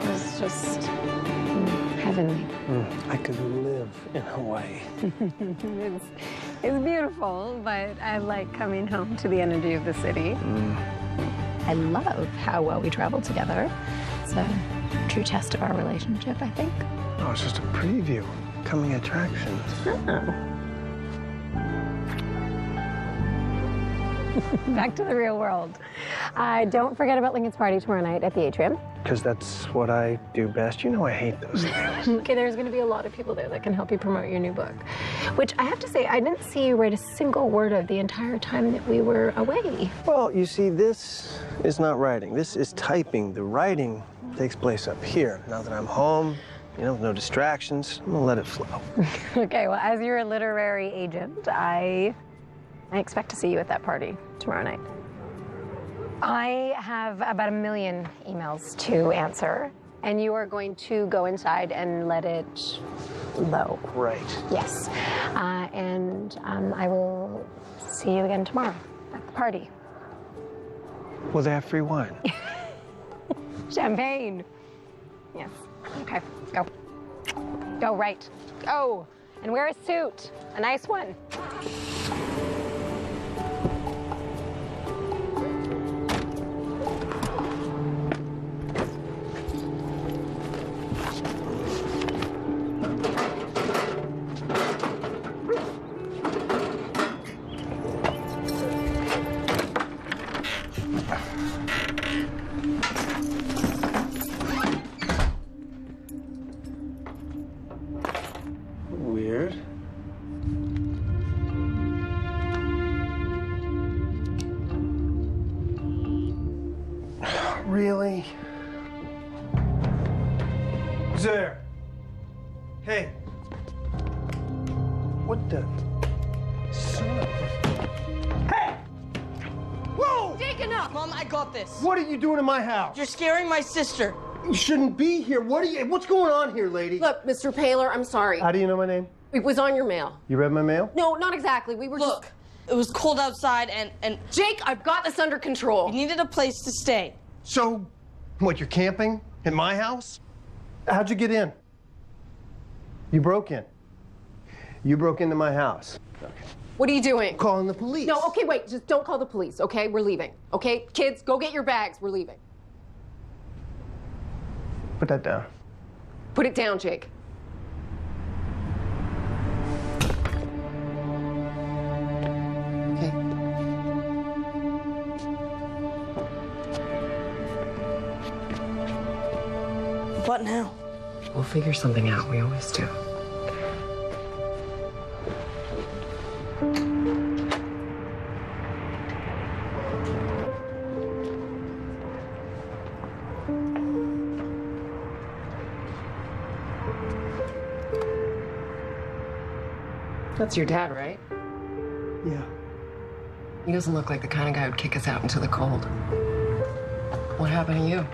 That was just heavenly. I could live in Hawaii. It's beautiful, but I like coming home to the energy of the city. I love how well we travel together. It's a true test of our relationship, I think. Oh, it's just a preview. Coming attractions. Oh. Back to the real world. Don't forget about Lincoln's party tomorrow night at the Atrium. Because that's what I do best. You know I hate those things. Okay, there's going to be a lot of people there that can help you promote your new book. Which I have to say, I didn't see you write a single word of the entire time that we were away. Well, you see, this is not writing. This is typing. The writing takes place up here. Now that I'm home, you know, no distractions, I'm gonna let it flow. Okay, well, as your literary agent, I expect to see you at that party tomorrow night. I have about 1 million emails to answer, and you are going to go inside and let it low. Right. Yes. I will see you again tomorrow at the party. Will they have free wine? Champagne. Yes. Okay, go. Go, right. Go. And wear a suit. A nice one. Weird. Really? Who's there? Hey. What the? Son of a... Hey! Whoa! Jake, enough! Mom, I got this. What are you doing in my house? You're scaring my sister. You shouldn't be here. What's going on here, lady? Look, Mr. Paler, I'm sorry. How do you know my name? It was on your mail. You read my mail? No, not exactly. We were Look, it was cold outside and Jake, I've got this under control. we needed a place to stay. So, what, you're camping in my house? How'd you get in? You broke in. You broke into my house. Okay. What are you doing? Calling the police. No, okay, wait. Just don't call the police, okay? We're leaving, okay? Kids, go get your bags. We're leaving. Put that down. Put it down, Jake. Okay. What now? We'll figure something out. We always do. That's your dad, right? Yeah. He doesn't look like the kind of guy who'd kick us out into the cold. What happened to you?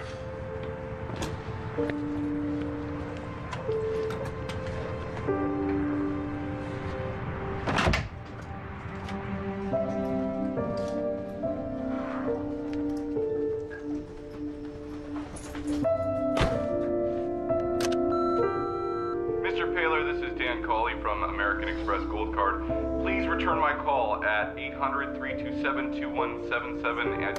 Mr. Paler, this is Dan Cawley from American Express Gold Card. Please return my call at 800-327-2177 and...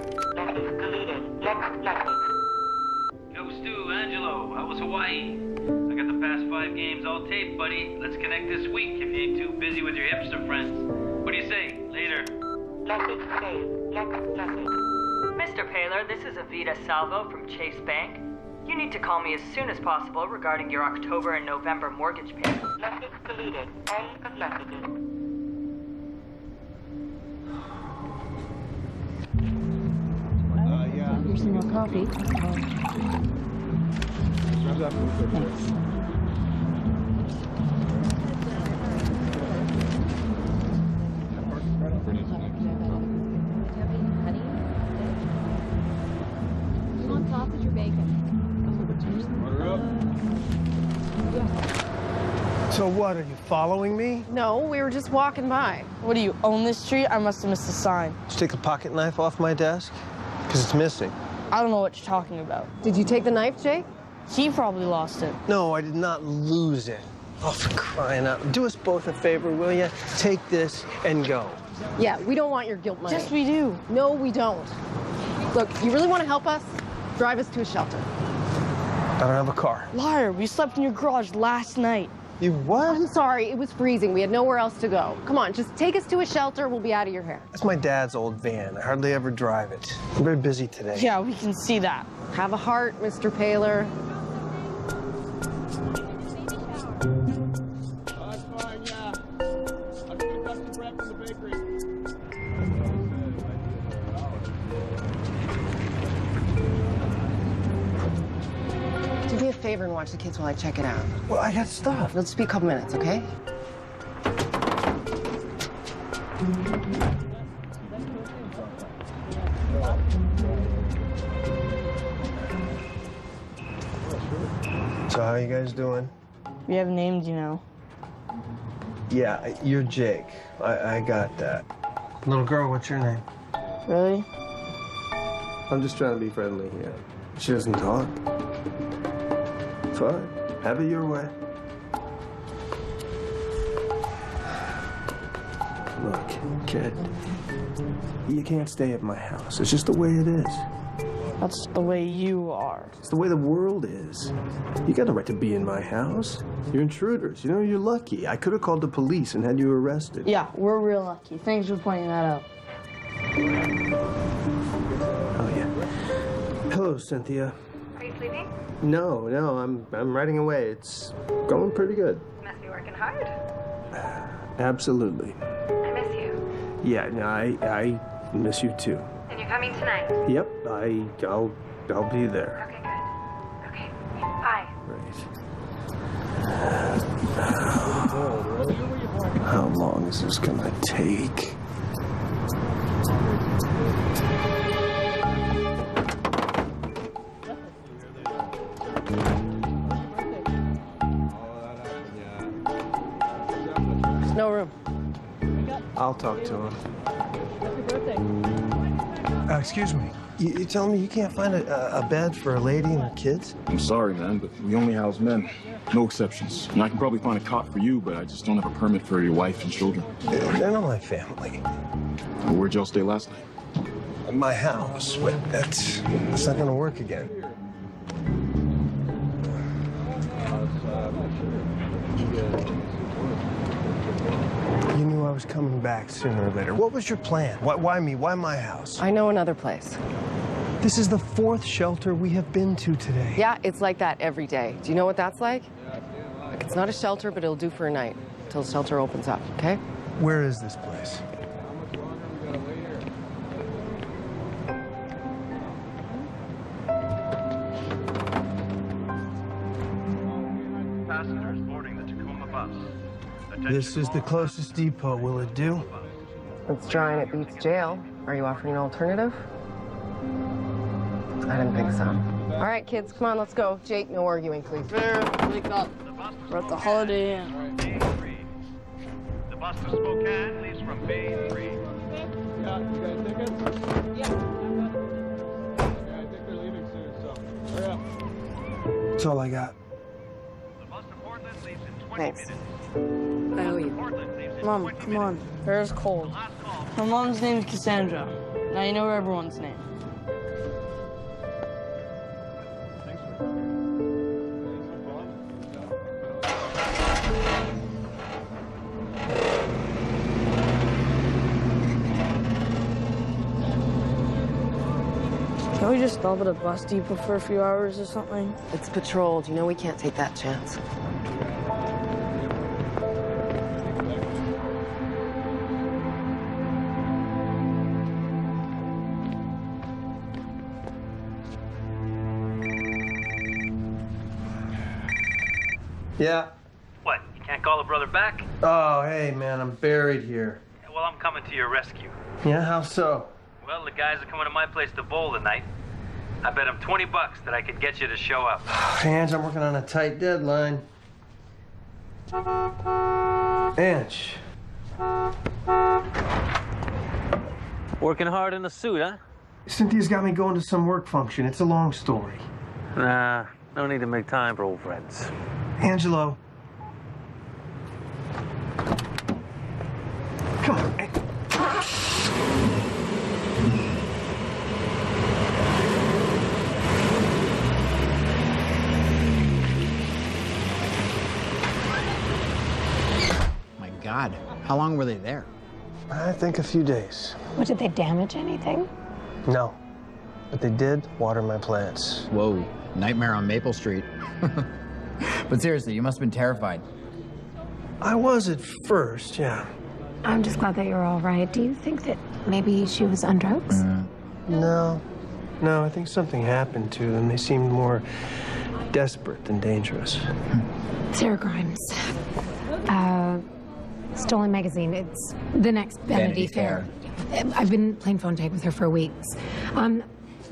Yo, Stu, Angelo, how was Hawaii? I got the past 5 games all taped, buddy. Let's connect this week if you ain't too busy with your hipster friends. What do you say? Later. Mr. Paler, this is Avita Salvo from Chase Bank. You need to call me as soon as possible regarding your October and November mortgage payment. Message deleted. End of messaging. Yeah. Here's some more coffee. Grab that real quick. Thanks. You want sausage or bacon? Order up. So what, are you following me? No, we were just walking by. What do you own this street? I must have missed the sign. Did you take the pocket knife off my desk? Because it's missing. I don't know what you're talking about. Did you take the knife, Jake? He probably lost it. No, I did not lose it. Oh, for crying out. Do us both a favor, will you? Take this and go. Yeah, we don't want your guilt money. Yes, we do. No, we don't. Look, you really want to help us? Drive us to a shelter. I don't have a car. Liar, we slept in your garage last night. You what? I'm sorry, it was freezing. We had nowhere else to go. Come on, just take us to a shelter. We'll be out of your hair. That's my dad's old van. I hardly ever drive it. I'm very busy today. Yeah, we can see that. Have a heart, Mr. Paler. That's fine, yeah. I'll just pick up some bread from the bakery. Do me a favor and watch the kids while I check it out. Well, I got stuff. It'll just be a couple minutes, okay? So how you guys doing? We have named, you know. Yeah, you're Jake. I got that. Little girl, what's your name? Really? I'm just trying to be friendly here. She doesn't talk. Fine. Have it your way. Look, kid, you can't stay at my house. It's just the way it is. That's the way you are. It's the way the world is. You got the right to be in my house. You're intruders. You know, you're lucky. I could have called the police and had you arrested. Yeah, we're real lucky. Thanks for pointing that out. Oh, yeah. Hello, Cynthia. Are you sleeping? No, I'm writing away. It's going pretty good. You must be working hard. Absolutely. I miss you. Yeah, no, I miss you too. And you're coming tonight? Yep, I'll be there. Okay, good. Okay, bye. Right. How long is this gonna take? There's no room. I'll talk to him. Excuse me. You telling me you can't find a bed for a lady and her kids? I'm sorry, man, but we only house men. No exceptions. And I can probably find a cot for you, but I just don't have a permit for your wife and children. They're not my family. Where'd y'all stay last night? My house. But that's not gonna work again. You knew I was coming back sooner or later. What was your plan? Why me? Why my house? I know another place. This is the 4th shelter we have been to today. Yeah, it's like that every day. Do you know what that's like? Like, it's not a shelter, but it'll do for a night until the shelter opens up, okay? Where is this place? Passengers boarding the Tacoma bus. This is the closest depot. Will it do? It's dry and it beats jail. Are you offering an alternative? I didn't think so. All right, kids, come on, let's go. Jake, no arguing, please. Fair, wake up. We're at the Holiday Inn. The bus to Spokane leaves from Bay 3. Yeah, you got tickets? Yeah. Okay, I think they're leaving soon, so hurry up. That's all I got. The bus to Portland leaves in 20 Thanks. minutes. I owe you. Portland leaves in Mom, 20 come on. minutes. Hair's cold. Last call. My mom's name's Cassandra. Now you know everyone's name. Can we just stop at a bus depot for a few hours or something? It's patrolled. You know we can't take that chance. Yeah. What, you can't call a brother back? Oh, hey, man, I'm buried here. Well, I'm coming to your rescue. Yeah, how so? Well, the guys are coming to my place to bowl tonight. I bet them $20 that I could get you to show up. Ange, I'm working on a tight deadline. Ange. Working hard in the suit, huh? Cynthia's got me going to some work function. It's a long story. Nah, No need to make time for old friends. Angelo. Come on. My God, how long were they there? I think a few days. What, did they damage anything? No, but they did water my plants. Whoa, nightmare on Maple Street. But seriously, you must have been terrified. I was at first, yeah. I'm just glad that you're all right. Do you think that maybe she was on drugs? No, I think something happened to them. They seemed more desperate than dangerous. Sarah Grimes. Stolen Magazine. It's the next Vanity Fair. I've been playing phone tag with her for weeks.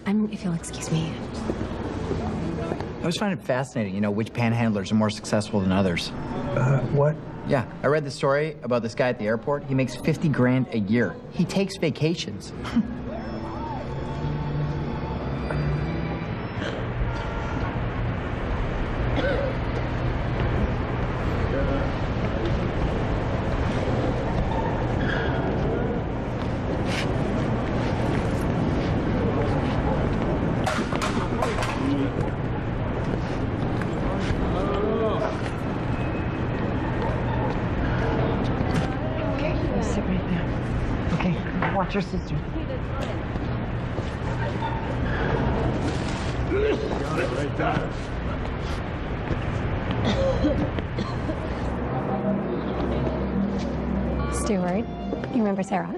If you'll excuse me. I always find it fascinating, which panhandlers are more successful than others. What? Yeah, I read the story about this guy at the airport. He makes 50 grand a year. He takes vacations. Watch your sister. Got it right there. Stuart, you remember Sarah?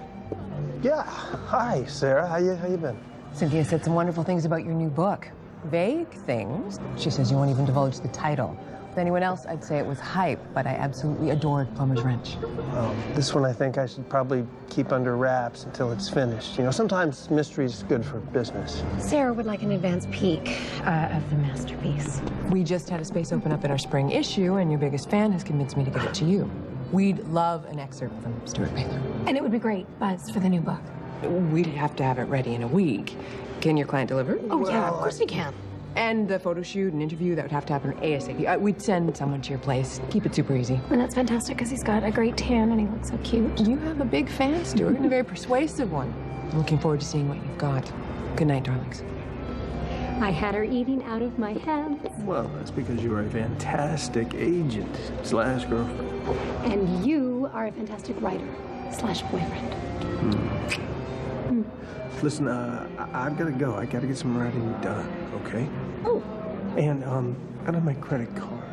Yeah. Hi, Sarah. How you been? Cynthia said some wonderful things about your new book. Vague things. She says you won't even divulge the title. With anyone else, I'd say it was hype, but I absolutely adored Plumber's Wrench. Well, this one I think I should probably keep under wraps until it's finished. Sometimes mystery's good for business. Sarah would like an advance peek of the masterpiece. We just had a space open up in our spring issue, and your biggest fan has convinced me to give it to you. We'd love an excerpt from Stuart Baylor. And it would be great buzz for the new book. We'd have to have it ready in a week. Can your client deliver? Oh, yeah, of course we can. And the photo shoot and interview, that would have to happen ASAP. We'd send someone to your place. Keep it super easy. And that's fantastic because he's got a great tan and he looks so cute. You have a big fan, Stuart, and a very persuasive one. I'm looking forward to seeing what you've got. Good night, darlings. I had her eating out of my hands. Well, that's because you are a fantastic agent / girlfriend. And you are a fantastic writer / boyfriend. Listen, I've got to go. I got to get some writing done, okay? Oh. And, I don't have my credit card.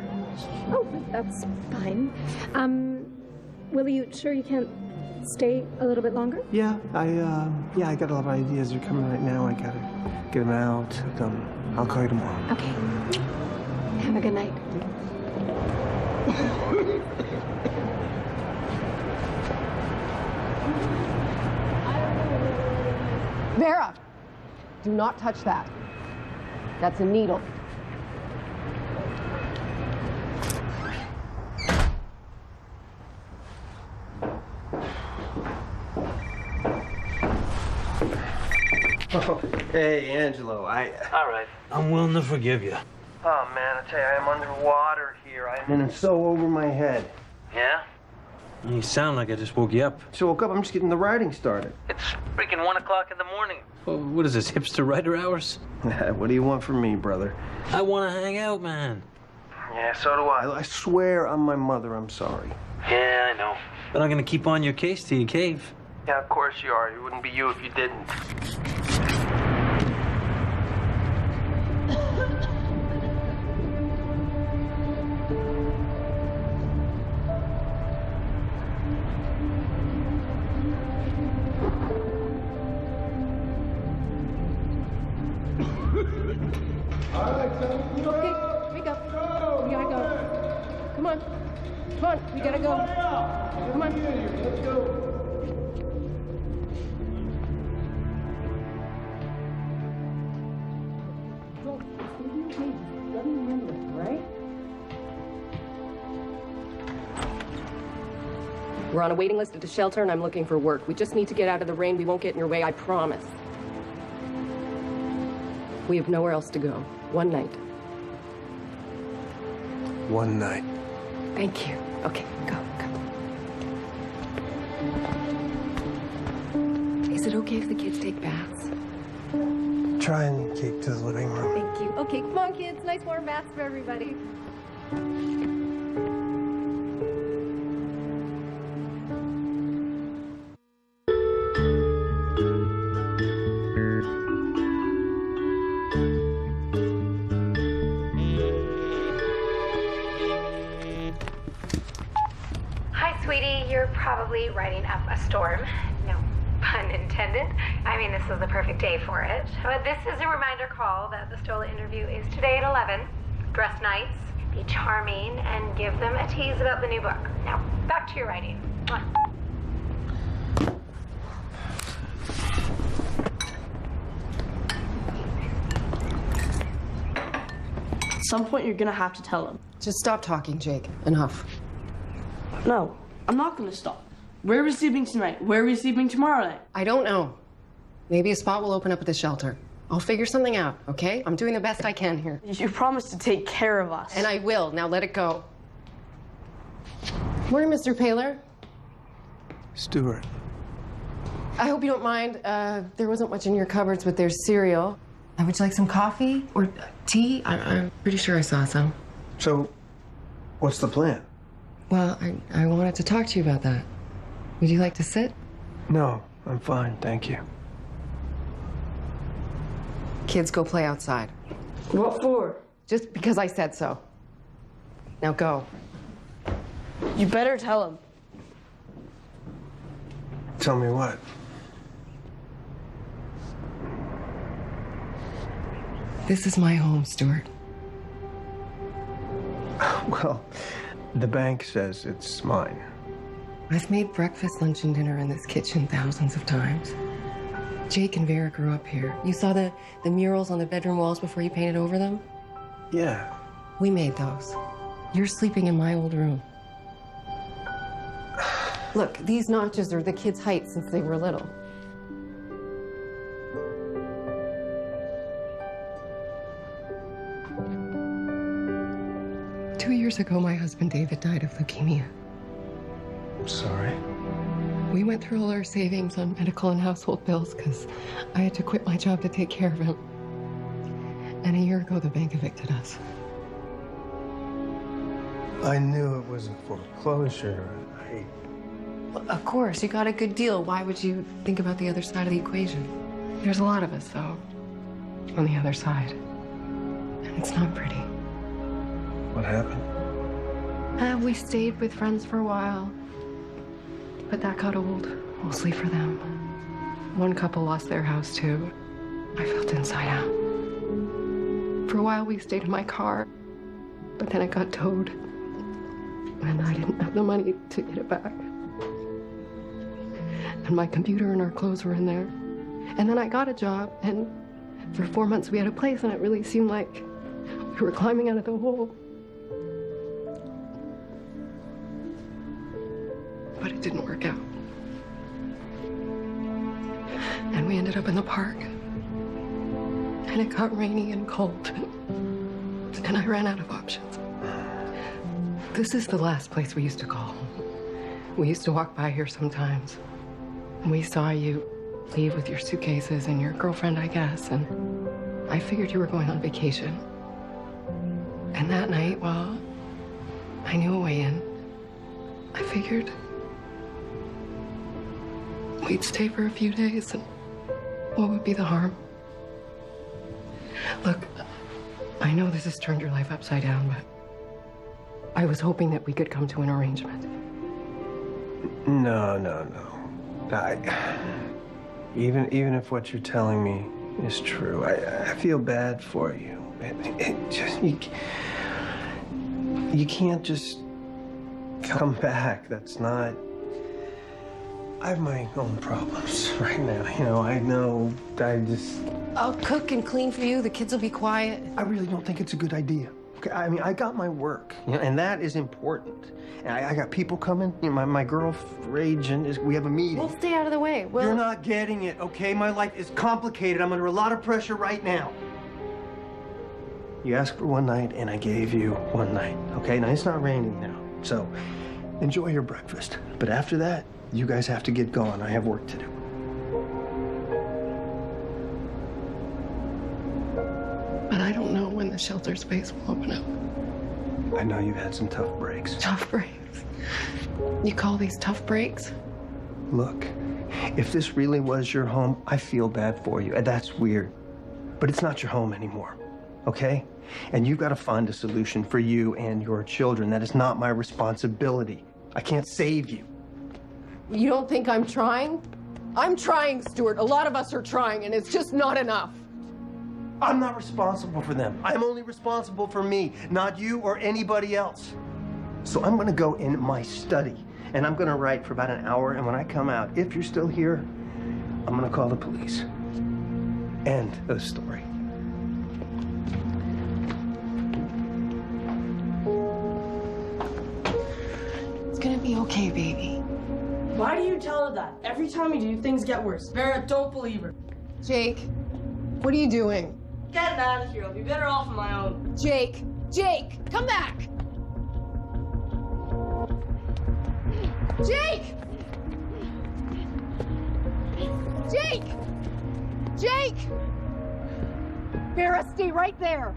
Oh, that's fine. Willie, you sure you can't stay a little bit longer? Yeah, I got a lot of ideas. They're coming right now. I got to get them out. I'll call you tomorrow. Okay. Have a good night. Vera, do not touch that. That's a needle. Oh, hey, Angelo, All right. I'm willing to forgive you. Oh, man, I tell you, I'm underwater here. And it's so over my head. Yeah? You sound like I just woke you up. So I woke up, I'm just getting the writing started. It's freaking 1 o'clock in the morning. Well, what is this, hipster writer hours? What do you want from me, brother? I want to hang out, man. Yeah, so do I. I swear on my mother, I'm sorry. Yeah, I know. But I'm going to keep on your case till you cave. Yeah, of course you are. It wouldn't be you if you didn't. We gotta go. Come on. Let's go. We're on a waiting list at the shelter, and I'm looking for work. We just need to get out of the rain. We won't get in your way, I promise. We have nowhere else to go. One night. one night. Thank you. Okay, go. Is it okay if the kids take baths? Try and keep to the living room. Thank you. Okay, come on, kids. Nice warm baths for everybody. Hi, sweetie. You're probably riding up a storm. No pun intended. I mean, this is the perfect day for it. But this is a reminder call that the Stola interview is today at 11. Dress nice, be charming, and give them a tease about the new book. Now, back to your writing. Mwah. At some point, you're gonna have to tell him. Just stop talking, Jake. Enough. No, I'm not gonna stop. Where are we sleeping tonight? Where are we sleeping tomorrow night? I don't know. Maybe a spot will open up at the shelter. I'll figure something out, okay? I'm doing the best I can here. You promised to take care of us. And I will. Now let it go. Morning, Mr. Paler. Stuart. I hope you don't mind. There wasn't much in your cupboards, but there's cereal. Would you like some coffee or tea? I'm pretty sure I saw some. So, what's the plan? Well, I wanted to talk to you about that. Would you like to sit? No, I'm fine, thank you. Kids, go play outside. What for? Just because I said so. Now go. You better tell him. Tell me what? This is my home, Stuart. Well, the bank says it's mine. I've made breakfast, lunch, and dinner in this kitchen thousands of times. Jake and Vera grew up here. You saw the murals on the bedroom walls before you painted over them? Yeah. We made those. You're sleeping in my old room. Look, these notches are the kids' height since they were little. Two years ago, my husband David died of leukemia. I'm sorry. We went through all our savings on medical and household bills because I had to quit my job to take care of him. And a year ago, the bank evicted us. I knew it was a foreclosure. Of course, you got a good deal. Why would you think about the other side of the equation? There's a lot of us, though, on the other side. And it's not pretty. What happened? We stayed with friends for a while. But that got old, mostly for them. One couple lost their house, too. I felt inside out. For a while, we stayed in my car, but then it got towed. And I didn't have the money to get it back. And my computer and our clothes were in there. And then I got a job, and for 4 months we had a place, and it really seemed like we were climbing out of the hole. But it didn't work out. And we ended up in the park. And it got rainy and cold. And I ran out of options. This is the last place we used to call home. We used to walk by here sometimes. And we saw you leave with your suitcases and your girlfriend, I guess. And I figured you were going on vacation. And that night, well, I knew a way in. I figured we'd stay for a few days, and what would be the harm? Look, I know this has turned your life upside down, but I was hoping that we could come to an arrangement. No. Even if what you're telling me is true, I feel bad for you. You can't just come back. That's not... I have my own problems right now. I know. I'll cook and clean for you. The kids will be quiet. I really don't think it's a good idea. Okay, I mean, I got my work, and that is important. And I got people coming. My girl, Rage, and we have a meeting. We'll stay out of the way. You're not getting it, okay? My life is complicated. I'm under a lot of pressure right now. You asked for one night, and I gave you one night, okay? Now, it's not raining now, so enjoy your breakfast. But after that, you guys have to get going. I have work to do. But I don't know when the shelter space will open up. I know you've had some tough breaks. Tough breaks? You call these tough breaks? Look, if this really was your home, I feel bad for you, and that's weird. But it's not your home anymore, okay? And you've got to find a solution for you and your children. That is not my responsibility. I can't save you. You don't think I'm trying? I'm trying, Stuart. A lot of us are trying, and it's just not enough. I'm not responsible for them. I'm only responsible for me, not you or anybody else. So I'm gonna go in my study, and I'm gonna write for about an hour, and when I come out, if you're still here, I'm gonna call the police. End of the story. It's gonna be okay, baby. Why do you tell her that? Every time you do, things get worse. Vera, don't believe her. Jake, what are you doing? Getting out of here. I'll be better off on my own. Jake, come back! Jake! Jake! Vera, stay right there.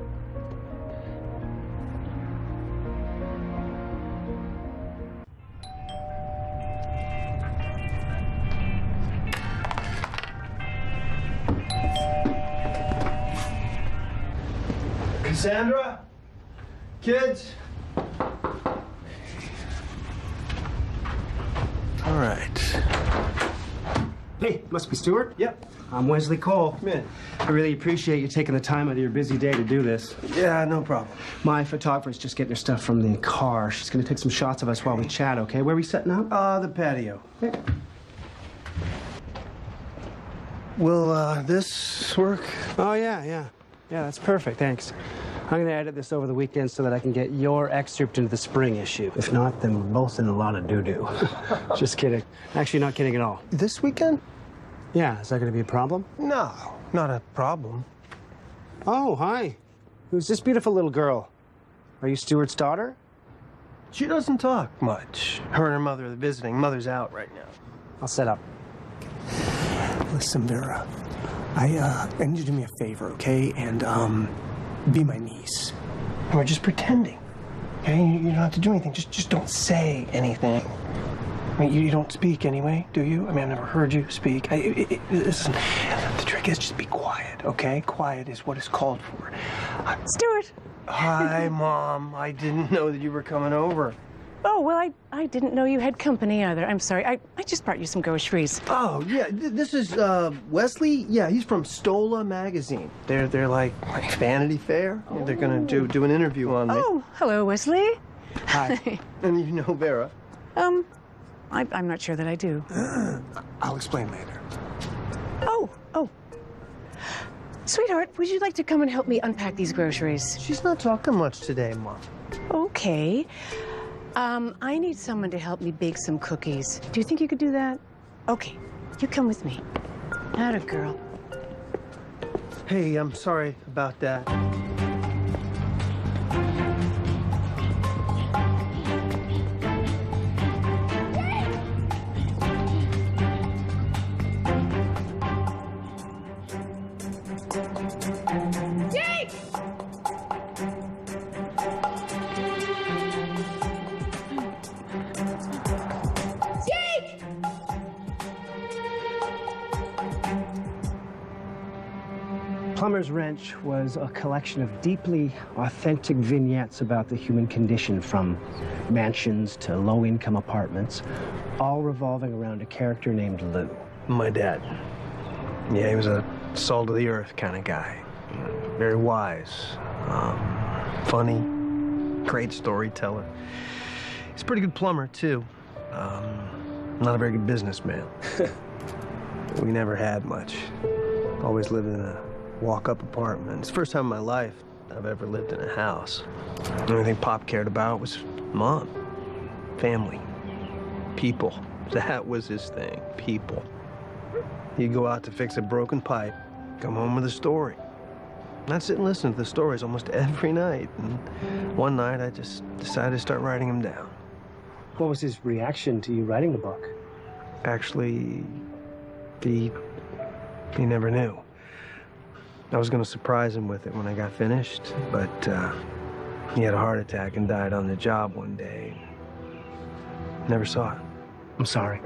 Cassandra? Kids? All right. Hey, must be Stuart? Yep. I'm Wesley Cole. Come in. I really appreciate you taking the time out of your busy day to do this. Yeah, no problem. My photographer's just getting her stuff from the car. She's gonna take some shots of us while we chat, okay? Where are we setting up? The patio. Yeah. Will, this work? Oh, yeah. Yeah, that's perfect, thanks. I'm gonna edit this over the weekend so that I can get your excerpt into the spring issue. If not, then we're both in a lot of doo-doo. Just kidding. Actually, not kidding at all. This weekend? Yeah, is that gonna be a problem? No, not a problem. Oh, hi. Who's this beautiful little girl? Are you Stuart's daughter? She doesn't talk much. Her and her mother are visiting. Mother's out right now. I'll set up. Listen, Vera, I need you to do me a favor, okay? And, be my niece. We're just pretending, okay? You don't have to do anything. Just don't say anything. I mean, you don't speak anyway, do you? I mean, I've never heard you speak. Listen, the trick is just be quiet, okay? Quiet is what is called for. Stuart. Hi, Mom. I didn't know that you were coming over. Oh, well, I didn't know you had company either. I'm sorry. I just brought you some groceries. Oh, yeah. This is, Wesley. Yeah, he's from Stola Magazine. They're like Vanity Fair. Oh. They're gonna do an interview on me. Oh, hello, Wesley. Hi. And you know Vera? I'm not sure that I do. I'll explain later. Oh. Sweetheart, would you like to come and help me unpack these groceries? She's not talking much today, Mom. Okay. I need someone to help me bake some cookies. Do you think you could do that? Okay, you come with me. Atta girl. Hey, I'm sorry about that. Plumber's Wrench was a collection of deeply authentic vignettes about the human condition, from mansions to low-income apartments, all revolving around a character named Lou. My dad. Yeah, he was a salt-of-the-earth kind of guy. Very wise, funny, great storyteller. He's a pretty good plumber, too. Not a very good businessman. We never had much. Always lived in a walk-up apartment. It's the first time in my life I've ever lived in a house. The only thing Pop cared about was Mom, family, people. That was his thing, people. He'd go out to fix a broken pipe, come home with a story. I'd sit and listen to the stories almost every night. And one night, I just decided to start writing them down. What was his reaction to you writing the book? Actually, he never knew. I was going to surprise him with it when I got finished, but he had a heart attack and died on the job one day. Never saw it. I'm sorry.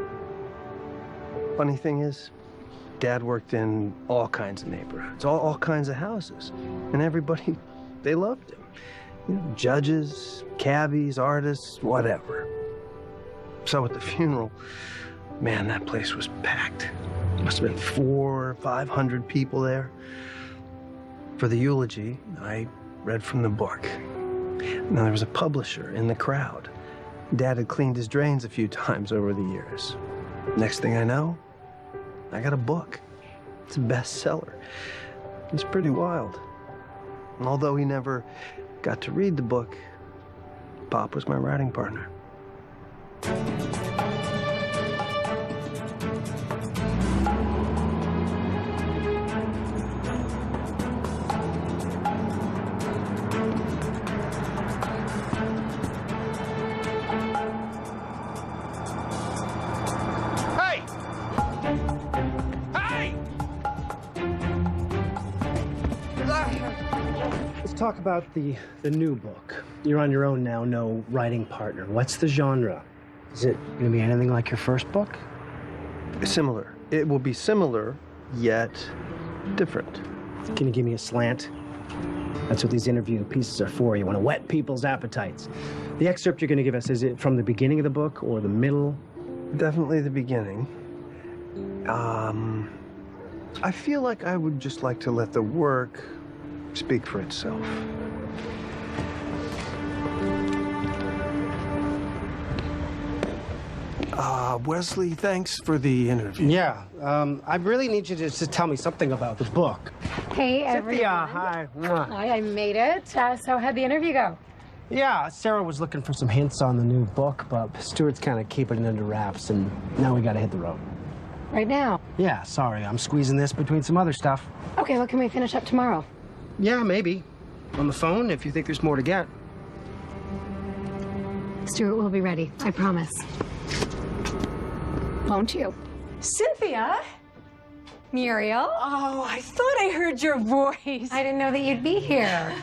Funny thing is, Dad worked in all kinds of neighborhoods, all kinds of houses, and everybody, they loved him. You know, judges, cabbies, artists, whatever. So at the funeral, man, that place was packed. Must have been 400 or 500 people there. For the eulogy, I read from the book. Now, there was a publisher in the crowd. Dad had cleaned his drains a few times over the years. Next thing I know, I got a book. It's a bestseller. It's pretty wild. And although he never got to read the book, Pop was my writing partner. Talk about the new book. You're on your own now, no writing partner. What's the genre? Is it going to be anything like your first book? Similar. It will be similar, yet different. Can you give me a slant? That's what these interview pieces are for. You want to whet people's appetites. The excerpt you're going to give us, is it from the beginning of the book or the middle? Definitely the beginning. I feel like I would just like to let the work speak for itself. Wesley, thanks for the interview. Yeah, I really need you to tell me something about the book. Hey, everyone. Cynthia, hi. Hi, I made it. So how'd the interview go? Yeah, Sarah was looking for some hints on the new book, but Stuart's kind of keeping it under wraps, and now we got to hit the road. Right now? Yeah, sorry, I'm squeezing this between some other stuff. Okay, well, can we finish up tomorrow? Yeah, maybe. On the phone, if you think there's more to get. Stuart will be ready, I promise. Won't you? Cynthia? Muriel? Oh, I thought I heard your voice. I didn't know that you'd be here.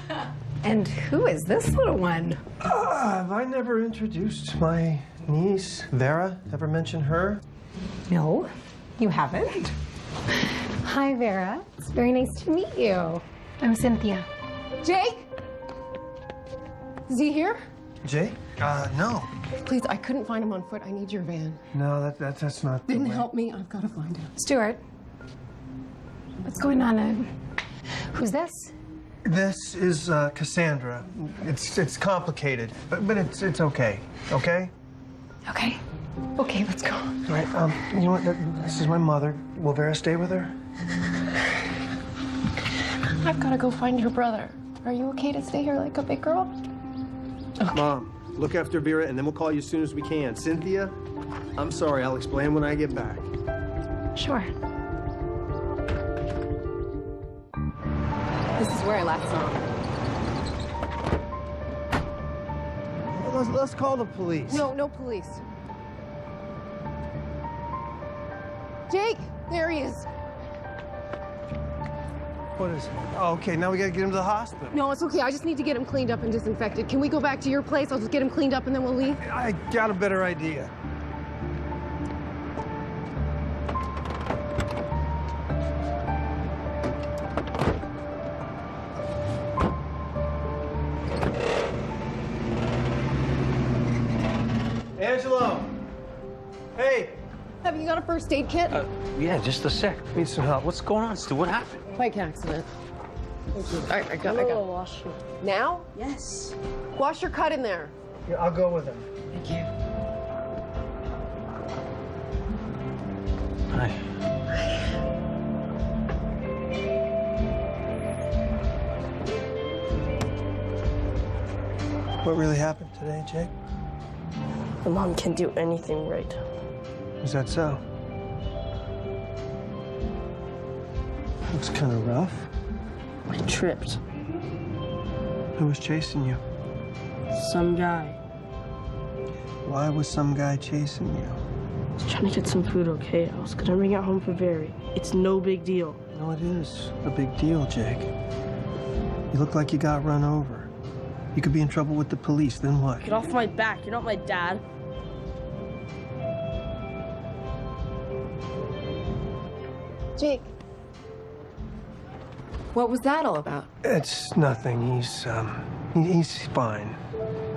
And who is this little one? Have I never introduced my niece, Vera? Ever mentioned her? No, you haven't. Hi, Vera. It's very nice to meet you. I'm Cynthia. Jake? Is he here? Jake? No. Please, I couldn't find him on foot. I need your van. No, that's not the Then way. help me. I've got to find him. Stuart, what's going on? Who's this? This is Cassandra. It's complicated, but it's okay. Okay? Okay. Okay, let's go. All right. You know what? This is my mother. Will Vera stay with her? I've got to go find your brother. Are you okay to stay here like a big girl? Okay. Mom, look after Vera, and then we'll call you as soon as we can. Cynthia, I'm sorry. I'll explain when I get back. Sure. This is where I last saw him. Let's call the police. No police. Jake, there he is. What is it? Oh, okay. Now we gotta get him to the hospital. No, it's okay. I just need to get him cleaned up and disinfected. Can we go back to your place? I'll just get him cleaned up and then we'll leave. I got a better idea. Angelo! Hey! Have you got a first aid kit? Yeah, just a sec. Need some help. What's going on, Stu? What happened? Bike accident. I got. Wash you. Now? Yes. Wash your cut in there. Yeah, I'll go with him. Thank you. Hi. What really happened today, Jake? My mom can't do anything right. Is that so? Looks kind of rough. I tripped. Who was chasing you? Some guy. Why was some guy chasing you? I was trying to get some food, okay? I was gonna bring it home for Barry. It's no big deal. No, it is a big deal, Jake. You look like you got run over. You could be in trouble with the police, then what? Get off my back. You're not my dad. Jake. What was that all about? It's nothing. He's fine.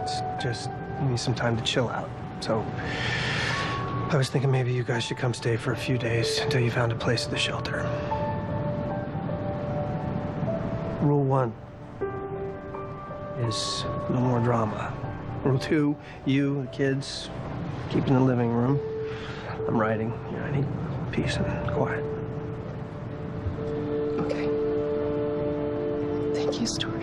It's just he needs some time to chill out. So I was thinking maybe you guys should come stay for a few days until you found a place at the shelter. Rule 1 is no more drama. Rule 2, you, the kids, keep in the living room. I'm writing. I need peace and quiet. Okay. Thank you, Stuart.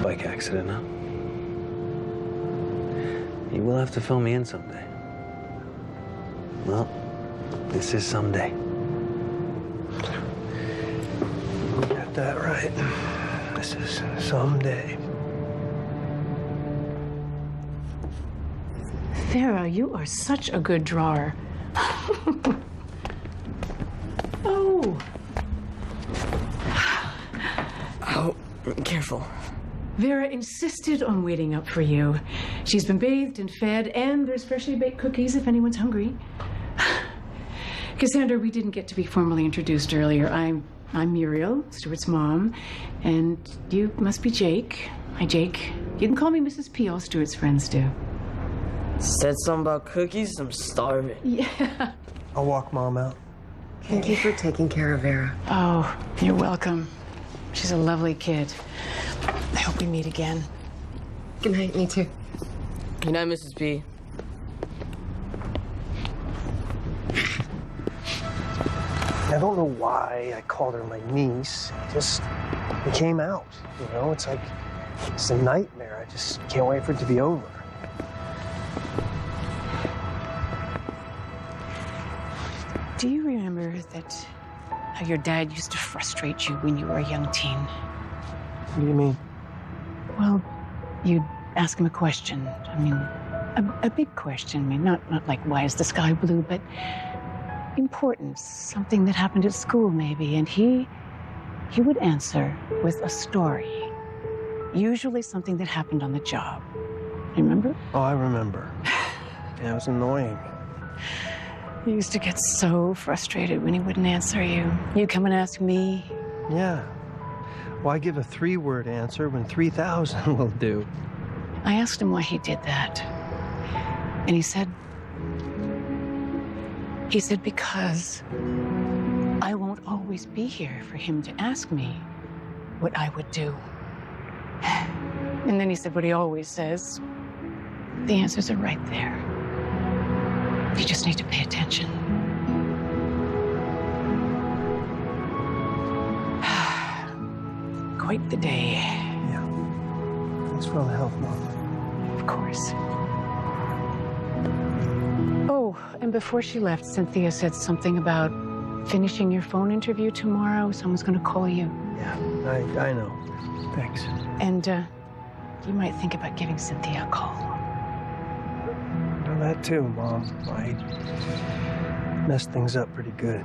Bike accident, huh? You will have to fill me in someday. Well, this is someday. Got that right. This is someday. Vera, you are such a good drawer. Oh. Oh, careful. Vera insisted on waiting up for you. She's been bathed and fed, and there's freshly baked cookies if anyone's hungry. Cassandra, we didn't get to be formally introduced earlier. I'm Muriel, Stuart's mom, and you must be Jake. Hi, Jake. You can call me Mrs. P. All Stuart's friends do. Said something about cookies? I'm starving. Yeah. I'll walk Mom out. Thank you for taking care of Vera. Oh, you're welcome. She's a lovely kid. I hope we meet again. Good night, me too. Good night, Mrs. P. I don't know why I called her my niece. It came out, you know? It's like, it's a nightmare. I just can't wait for it to be over. Do you remember how your dad used to frustrate you when you were a young teen? What do you mean? Well, you'd ask him a question. I mean, a big question. I mean, not like, why is the sky blue, but importance, something that happened at school maybe, and he would answer with a story, usually something that happened on the job. You remember? Oh, I remember. Yeah, it was annoying. You used to get so frustrated when he wouldn't answer you. You'd come and ask me. Yeah. Why give a 3-word answer when 3,000 will do? I asked him why he did that. And he said because I won't always be here for him to ask me what I would do. And then he said what he always says. The answers are right there. You just need to pay attention. Quite the day. Yeah. Thanks for all the help, Mom. Of course. Oh, and before she left, Cynthia said something about finishing your phone interview tomorrow. Someone's going to call you. Yeah, I know. Thanks. And you might think about giving Cynthia a call. Know that too, Mom. I messed things up pretty good.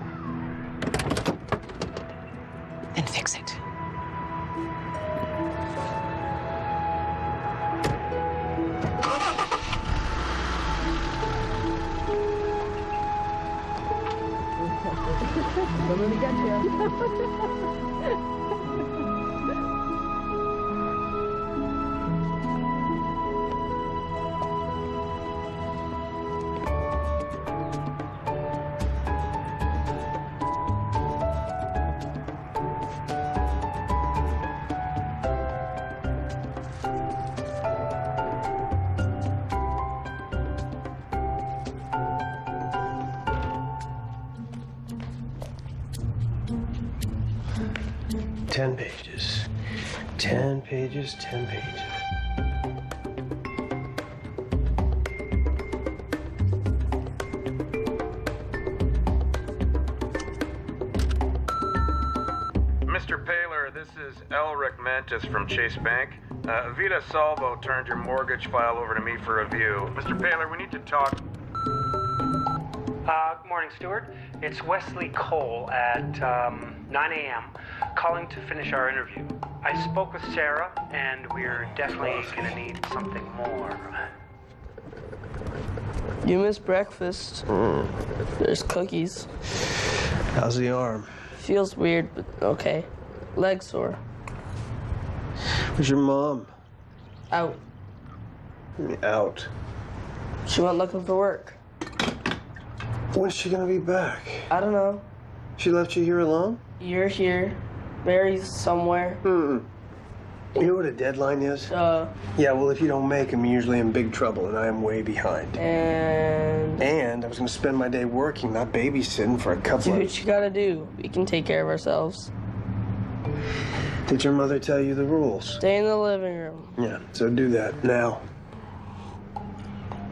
Then fix it. Coming to get you. Ten pages. 10 pages, 10 pages. is Elric Mantis from Chase Bank. Vita Salvo turned your mortgage file over to me for review. Mr. Paylor, we need to talk. Good morning, Stuart. It's Wesley Cole at 9 a.m. calling to finish our interview. I spoke with Sarah, and we're definitely gonna need something more. You missed breakfast. There's cookies. How's the arm? Feels weird, but okay. Leg sore. Where's your mom? Out. Out. She went looking for work. When's she gonna be back? I don't know. She left you here alone? You're here. Mary's somewhere. You know what a deadline is? Yeah, well, if you don't make them, you're usually in big trouble, and I am way behind. And I was gonna spend my day working, not babysitting for a couple Do of... what you gotta do. We can take care of ourselves. Did your mother tell you the rules? Stay in the living room. Yeah, so do that now.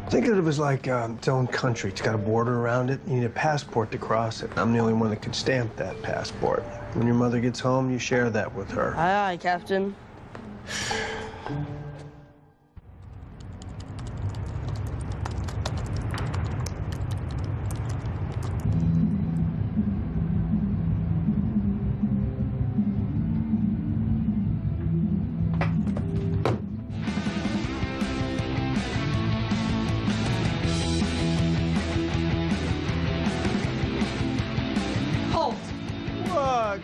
Think of it as like its own country. It's got a border around it. You need a passport to cross it. I'm the only one that could stamp that passport. When your mother gets home, you share that with her. Aye, aye, Captain.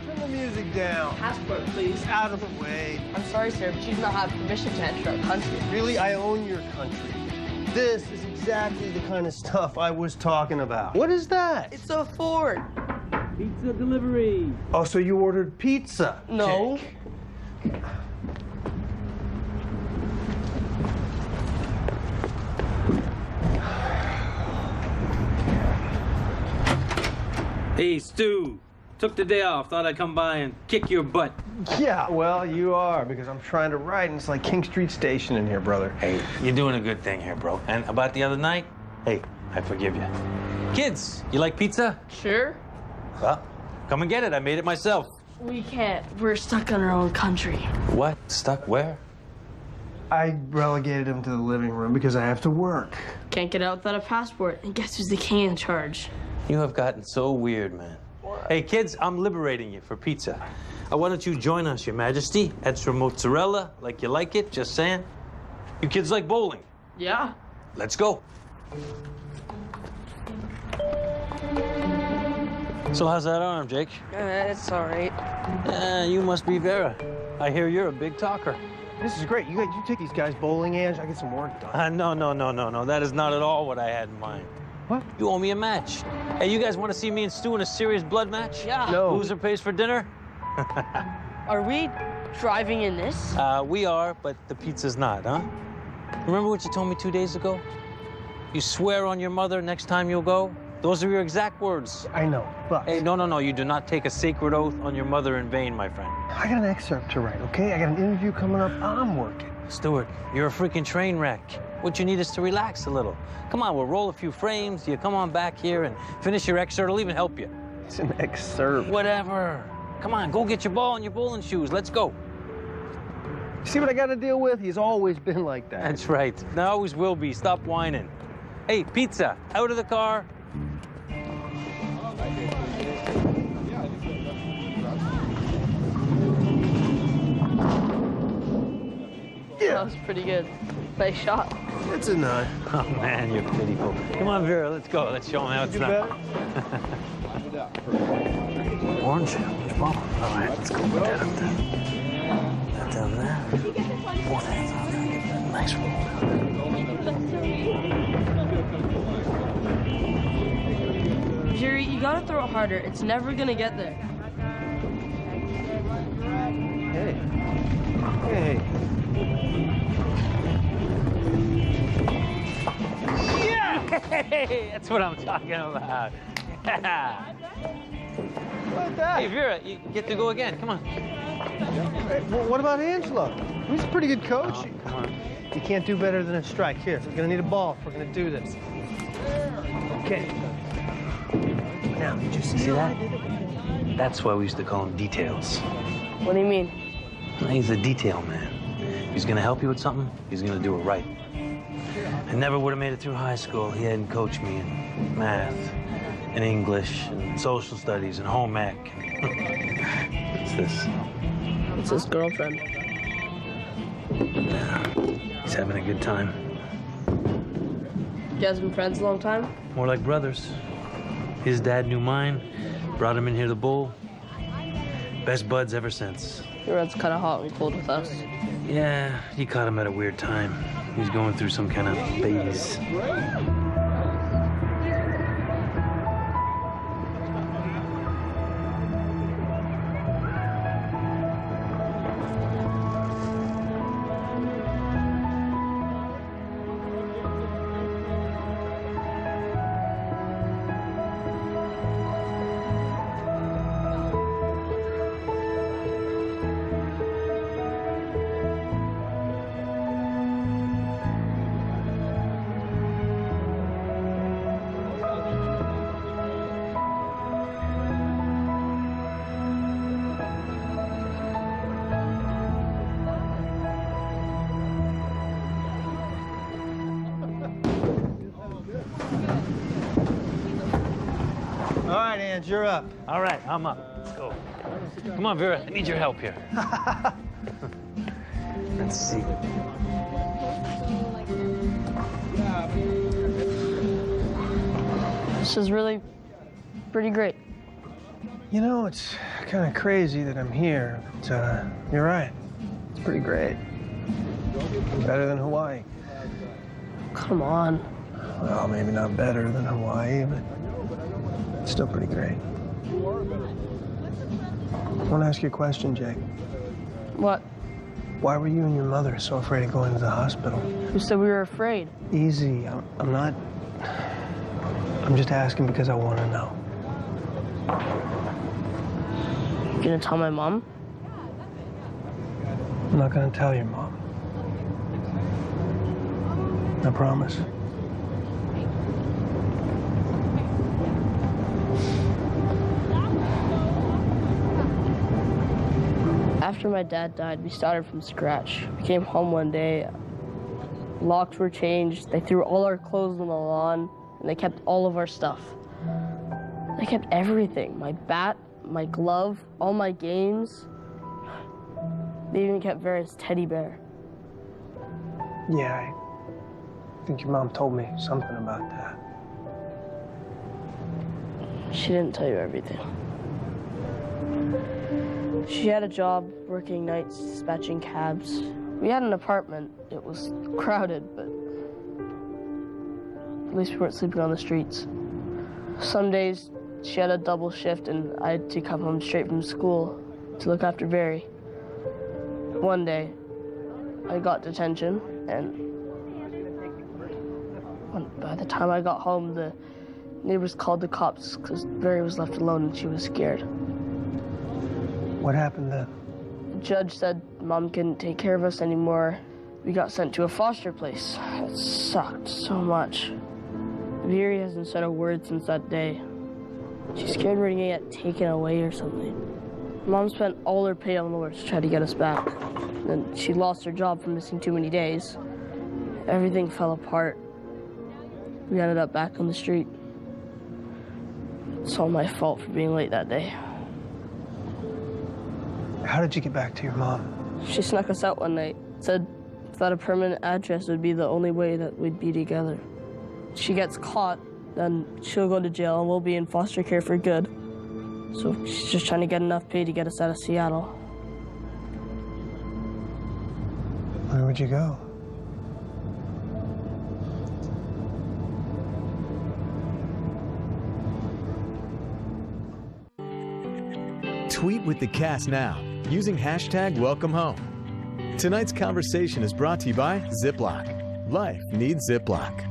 Turn the music down. Passport, please. Out of the way. I'm sorry, sir, but you do not have permission to enter our country. Really, I own your country. This is exactly the kind of stuff I was talking about. What is that? It's a Ford. Pizza delivery. Oh, so you ordered pizza? No. Cake. Hey, Stu. Took the day off. Thought I'd come by and kick your butt. Yeah, well, you are, because I'm trying to write, and it's like King Street Station in here, brother. Hey, you're doing a good thing here, bro. And about the other night, hey, I forgive you. Kids, you like pizza? Sure. Well, come and get it. I made it myself. We can't. We're stuck in our own country. What? Stuck where? I relegated him to the living room because I have to work. Can't get out without a passport. And guess who's the king in charge? You have gotten so weird, man. Hey, kids, I'm liberating you for pizza. Why don't you join us, Your Majesty? Extra mozzarella, like you like it, just saying. You kids like bowling? Yeah. Let's go. So how's that arm, Jake? It's all right. You must be Vera. I hear you're a big talker. This is great. You take these guys bowling, Ange. I get some work done. No. That is not at all what I had in mind. What? You owe me a match. Hey, you guys want to see me and Stu in a serious blood match? Yeah. No. Loser pays for dinner? Are we driving in this? We are, but the pizza's not, huh? Remember what you told me 2 days ago? You swear on your mother next time you'll go? Those are your exact words. I know, but... Hey, no. You do not take a sacred oath on your mother in vain, my friend. I got an excerpt to write, okay? I got an interview coming up. I'm working. Stuart, you're a freaking train wreck. What you need is to relax a little. Come on, we'll roll a few frames. You come on back here and finish your excerpt. I'll even help you. It's an excerpt. Whatever. Come on, go get your ball and your bowling shoes. Let's go. See what I got to deal with? He's always been like that. That's right. There always will be. Stop whining. Hey, pizza, out of the car. Yeah. That was pretty good. Nice shot. It's a 9. Oh, man, you're pitiful. Come on, Vera, let's go. Let's show them how it's done. Orange ball. All right, let's go put that up there. That down there. Both hands on there. Give that a nice roll. Jerry, you gotta throw it harder. It's never gonna get there. Hey. Hey, that's what I'm talking about. Yeah. What that? Hey, Vera, you get to go again. Come on. Hey, well, what about Angelo? He's a pretty good coach. Oh, come on. You can't do better than a strike. Here, we're gonna need a ball if we're gonna do this. Okay. Now, just see that? That's why we used to call them details. What do you mean? He's a detail man. If he's gonna help you with something, he's gonna do it right. I never would have made it through high school. He hadn't coached me in math, and English, and social studies, and home ec. What's this? It's his girlfriend. Yeah, he's having a good time. You guys been friends a long time? More like brothers. His dad knew mine, brought him in here to bowl. Best buds ever since. Your red's kind of hot and cold with us. Yeah, you caught him at a weird time. He's going through some kind of phase. All right, Ange, you're up. All right, I'm up. Let's go. Come on, Vera. I need your help here. Let's see. This is really pretty great. You know, it's kind of crazy that I'm here, but you're right. It's pretty great. Better than Hawaii. Come on. Well, maybe not better than Hawaii, but still pretty great. I want to ask you a question, Jake. What? Why were you and your mother so afraid of going to the hospital? Who said we were afraid? Easy. I'm not... I'm just asking because I want to know. You gonna tell my mom? I'm not going to tell your mom. I promise. After my dad died, we started from scratch. We came home one day, locks were changed, they threw all our clothes on the lawn, and they kept all of our stuff. They kept everything, my bat, my glove, all my games. They even kept Vera's teddy bear. Yeah, I think your mom told me something about that. She didn't tell you everything. She had a job working nights, dispatching cabs. We had an apartment. It was crowded, but at least we weren't sleeping on the streets. Some days, she had a double shift, and I had to come home straight from school to look after Barry. One day, I got detention, and by the time I got home, the neighbors called the cops because Barry was left alone and she was scared. What happened then? The judge said Mom couldn't take care of us anymore. We got sent to a foster place. It sucked so much. Veery hasn't said a word since that day. She's scared we're gonna get taken away or something. Mom spent all her pay on lawyers to try to get us back. Then she lost her job for missing too many days. Everything fell apart. We ended up back on the street. It's all my fault for being late that day. How did you get back to your mom? She snuck us out one night. Said that a permanent address would be the only way that we'd be together. She gets caught, then she'll go to jail and we'll be in foster care for good. So she's just trying to get enough pay to get us out of Seattle. Where would you go? Tweet with the cast now using hashtag #WelcomeHome. Tonight's conversation is brought to you by Ziploc. Life needs Ziploc.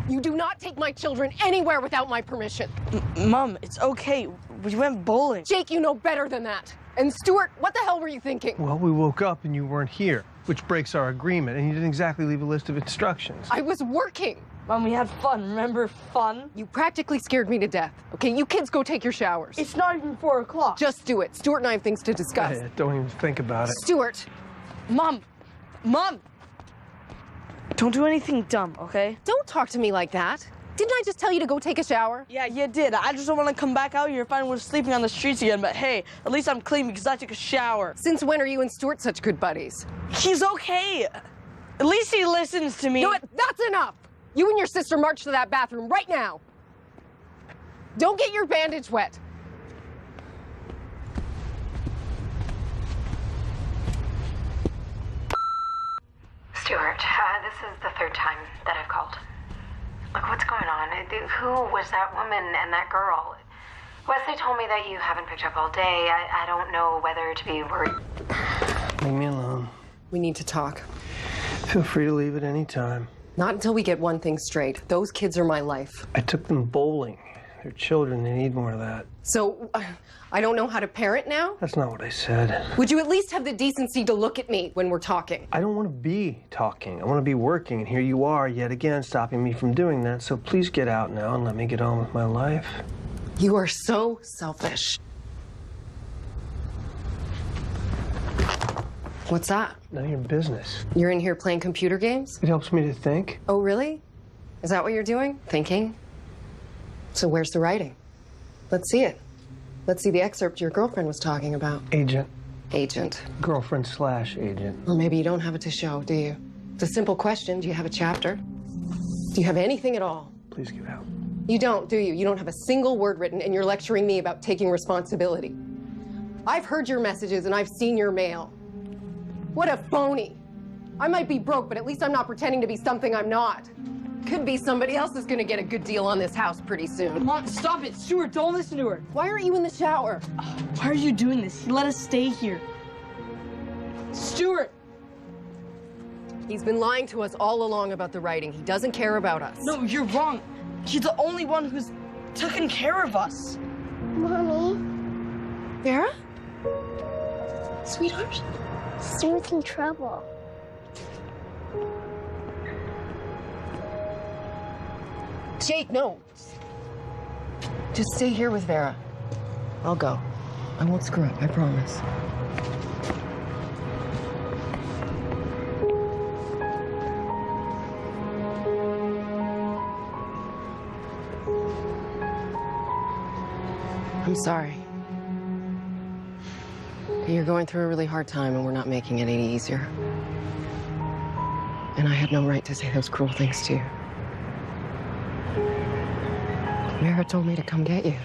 You do not take my children anywhere without my permission. Mom, it's okay. We went bowling. Jake, you know better than that. And Stuart, what the hell were you thinking? Well, we woke up and you weren't here. which breaks our agreement, and you didn't exactly leave a list of instructions. I was working. Mom, we had fun. Remember fun? You practically scared me to death. Okay, you kids go take your showers. It's not even 4 o'clock. Just do it. Stuart and I have things to discuss. Don't even think about it. Stuart! Mom! Don't do anything dumb, okay? Don't talk to me like that. Didn't I just tell you to go take a shower? Yeah, you did. I just don't want to come back out here and find we're sleeping on the streets again, but hey, at least I'm clean because I took a shower. Since when are you and Stuart such good buddies? He's okay. At least he listens to me. You know what? That's enough! You and your sister march to that bathroom right now. Don't get your bandage wet. Stuart, this is the third time that I've called. Look, what's going on? Who was that woman and that girl? Wesley told me that you haven't picked up all day. I don't know whether to be worried. Leave me alone. We need to talk. Feel free to leave at any time. Not until we get one thing straight. Those kids are my life. I took them bowling. They're children. They need more of that. So, I don't know how to parent now? That's not what I said. Would you at least have the decency to look at me when we're talking? I don't want to be talking. I want to be working, and here you are, yet again, stopping me from doing that. So please get out now and let me get on with my life. You are so selfish. What's that? None of your business. You're in here playing computer games? It helps me to think. Oh, really? Is that what you're doing? Thinking? So where's the writing? Let's see it. Let's see the excerpt your girlfriend was talking about. Agent. Agent. Girlfriend/agent. Or maybe you don't have it to show, do you? It's a simple question. Do you have a chapter? Do you have anything at all? Please get out. You don't, do you? You don't have a single word written, and you're lecturing me about taking responsibility. I've heard your messages, and I've seen your mail. What a phony. I might be broke, but at least I'm not pretending to be something I'm not. Could be somebody else is gonna get a good deal on this house pretty soon. Mom, stop it. Stuart, don't listen to her. Why aren't you in the shower? Why are you doing this? He let us stay here. Stuart! He's been lying to us all along about the writing. He doesn't care about us. No, you're wrong. He's the only one who's taken care of us. Mommy? Vera? Sweetheart? Stuart's in trouble. Jake, no. Just stay here with Vera. I'll go. I won't screw up, I promise. I'm sorry. You're going through a really hard time and we're not making it any easier. And I had no right to say those cruel things to you. Vera told me to come get you.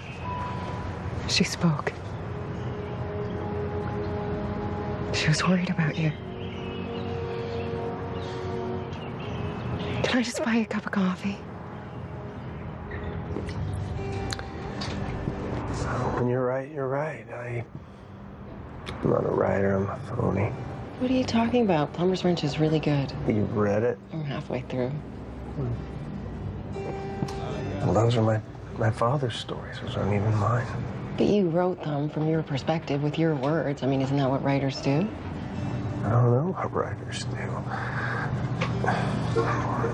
She spoke. She was worried about you. Can I just buy you a cup of coffee? When you're right, you're right. I'm not a writer, I'm a phony. What are you talking about? Plumber's Wrench is really good. You've read it? I'm halfway through. Well, those are my father's stories. Those aren't even mine. But you wrote them from your perspective with your words. I mean, isn't that what writers do? I don't know what writers do.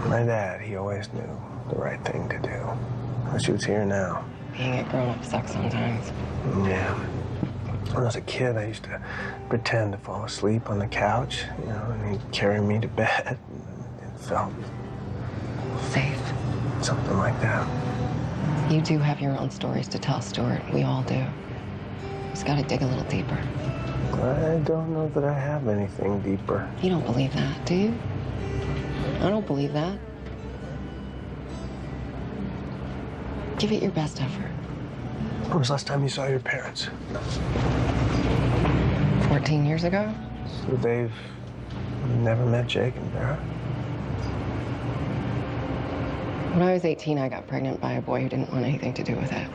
My dad, he always knew the right thing to do. Wish he was here now. Being a grown-up sucks sometimes. Yeah. When I was a kid, I used to pretend to fall asleep on the couch, you know, and he'd carry me to bed. It felt safe. Something like that. You do have your own stories to tell, Stuart. We all do. Just gotta dig a little deeper. I don't know that I have anything deeper. You don't believe that, do you? I don't believe that. Give it your best effort. When was the last time you saw your parents? 14 years ago. So they've never met Jake and Vera? When I was 18, I got pregnant by a boy who didn't want anything to do with it.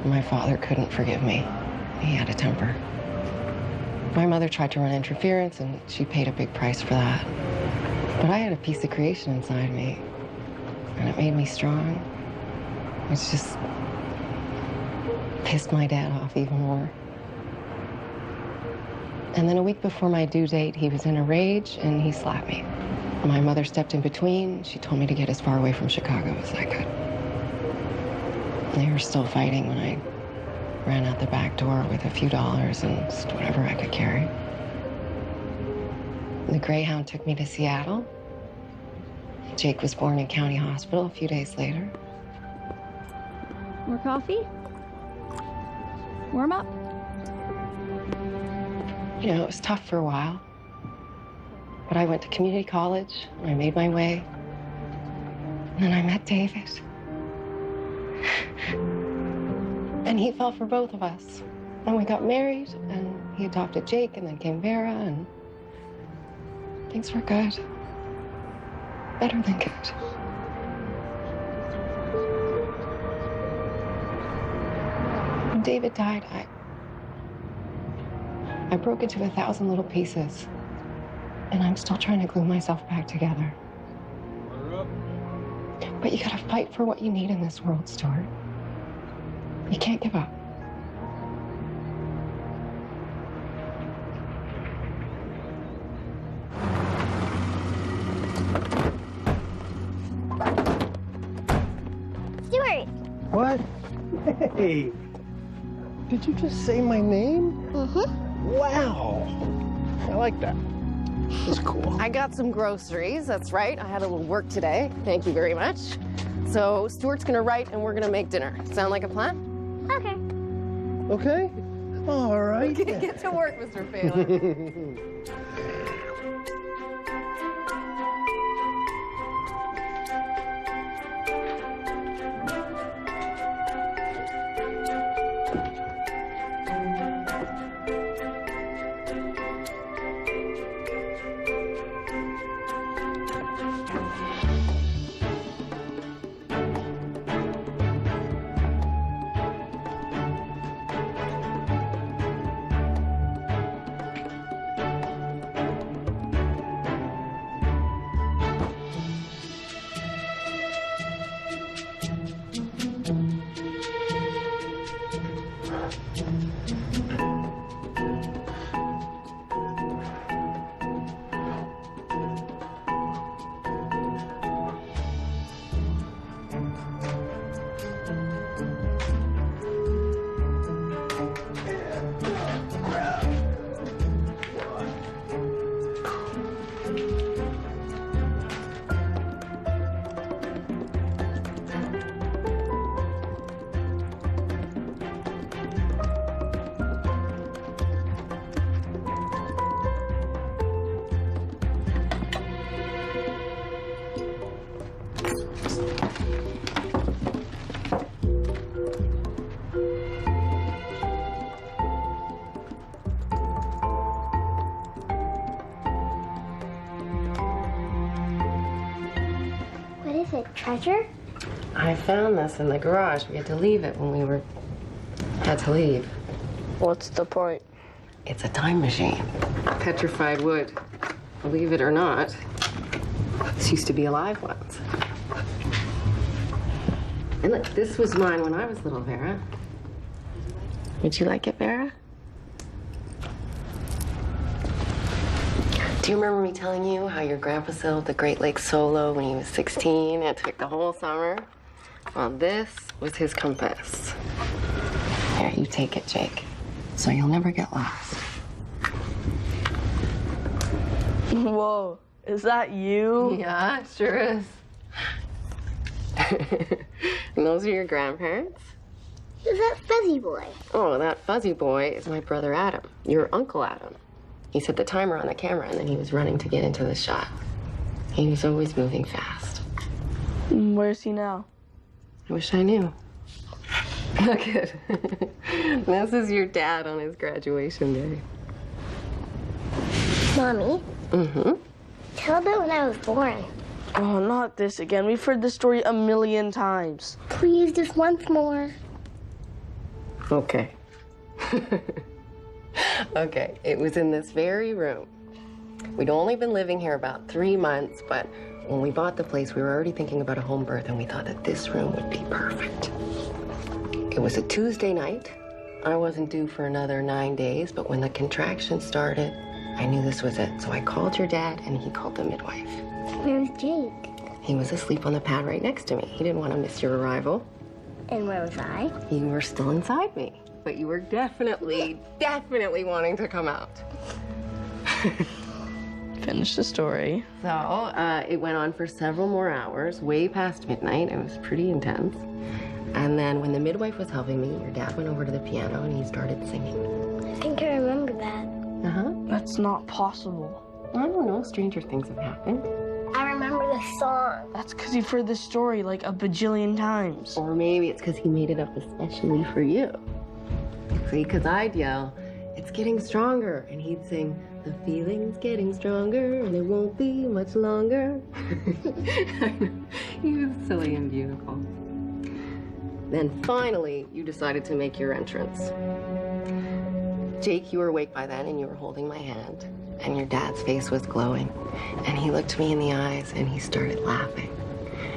My father couldn't forgive me. He had a temper. My mother tried to run interference, and she paid a big price for that. But I had a piece of creation inside me, and it made me strong. It's just pissed my dad off even more. And then a week before my due date, he was in a rage and he slapped me. My mother stepped in between. She told me to get as far away from Chicago as I could. They were still fighting when I ran out the back door with a few dollars and just whatever I could carry. The Greyhound took me to Seattle. Jake was born in County Hospital a few days later. More coffee? Warm up? You know, it was tough for a while. But I went to community college, and I made my way. And then I met David. And he fell for both of us. And we got married, and he adopted Jake, and then came Vera, and things were good. Better than good. When David died, I broke into 1,000 little pieces. And I'm still trying to glue myself back together. But you gotta fight for what you need in this world, Stuart. You can't give up. Stuart! What? Hey! Did you just say my name? Mm-hmm. Wow! I like that. That's cool. I got some groceries, that's right. I had a little work today. Thank you very much. So Stuart's gonna write and we're gonna make dinner. Sound like a plan? Okay. Okay? All right. Get to work, Mr. Phelan. Is it treasure? I found this in the garage. We had to leave it when we had to leave. What's the point? It's a time machine. Petrified wood. Believe it or not, this used to be alive once. And look, this was mine when I was little, Vera. Would you like it, Vera? Do you remember me telling you how your grandpa sailed the Great Lakes solo when he was 16 and took the whole summer? Well, this was his compass. Here, you take it, Jake, so you'll never get lost. Whoa, is that you? Yeah, it sure is. And those are your grandparents? Who's that fuzzy boy? Oh, that fuzzy boy is my brother Adam, your Uncle Adam. He set the timer on the camera, and then he was running to get into the shot. He was always moving fast. Where's he now? I wish I knew. Look at this is your dad on his graduation day. Mommy? Mm-hmm. Tell them when I was born. Oh, not this again. We've heard this story 1,000,000 times. Please, just once more. Okay. Okay, it was in this very room. We'd only been living here about 3 months, but when we bought the place, we were already thinking about a home birth, and we thought that this room would be perfect. It was a Tuesday night. I wasn't due for another 9 days, but when the contractions started, I knew this was it. So I called your dad, and he called the midwife. Where's Jake? He was asleep on the pad right next to me. He didn't want to miss your arrival. And where was I? You were still inside me, but you were definitely wanting to come out. Finish the story. So, it went on for several more hours, way past midnight. It was pretty intense. And then when the midwife was helping me, your dad went over to the piano and he started singing. I think I remember that. Uh-huh. That's not possible. I don't know. Stranger things have happened. I remember the song. That's because you've heard this story like a bajillion times. Or maybe it's because he made it up especially for you. See, because I'd yell, "It's getting stronger," and he'd sing, "The feeling's getting stronger, and it won't be much longer." I know. He was silly and beautiful. Then finally, you decided to make your entrance. Jake, you were awake by then, and you were holding my hand, and your dad's face was glowing, and he looked me in the eyes, and he started laughing.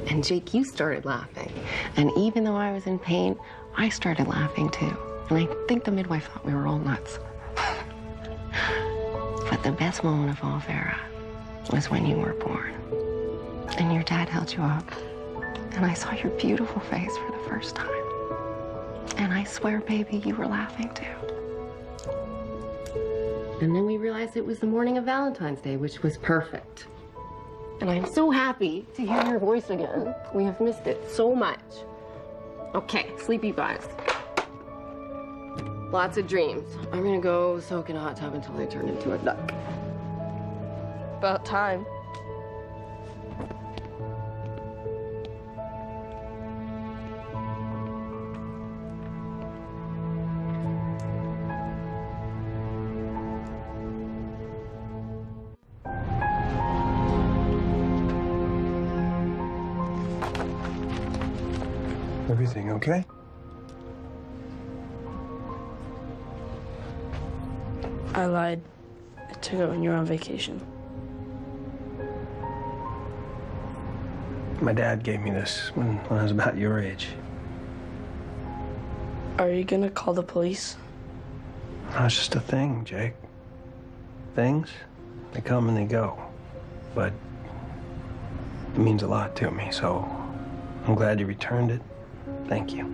And Jake, you started laughing, and even though I was in pain, I started laughing too. And I think the midwife thought we were all nuts. But the best moment of all, Vera, was when you were born, and your dad held you up, and I saw your beautiful face for the first time. And I swear, baby, you were laughing too. And then we realized it was the morning of Valentine's Day, which was perfect. And I'm so happy to hear your voice again. We have missed it so much. Okay, sleepy vibes. Lots of dreams. I'm gonna go soak in a hot tub until I turn into a duck. About time. Everything okay? I lied. I took it when you were on vacation. My dad gave me this when I was about your age. Are you gonna call the police? No, it's just a thing, Jake. Things, they come and they go. But it means a lot to me, so I'm glad you returned it. Thank you.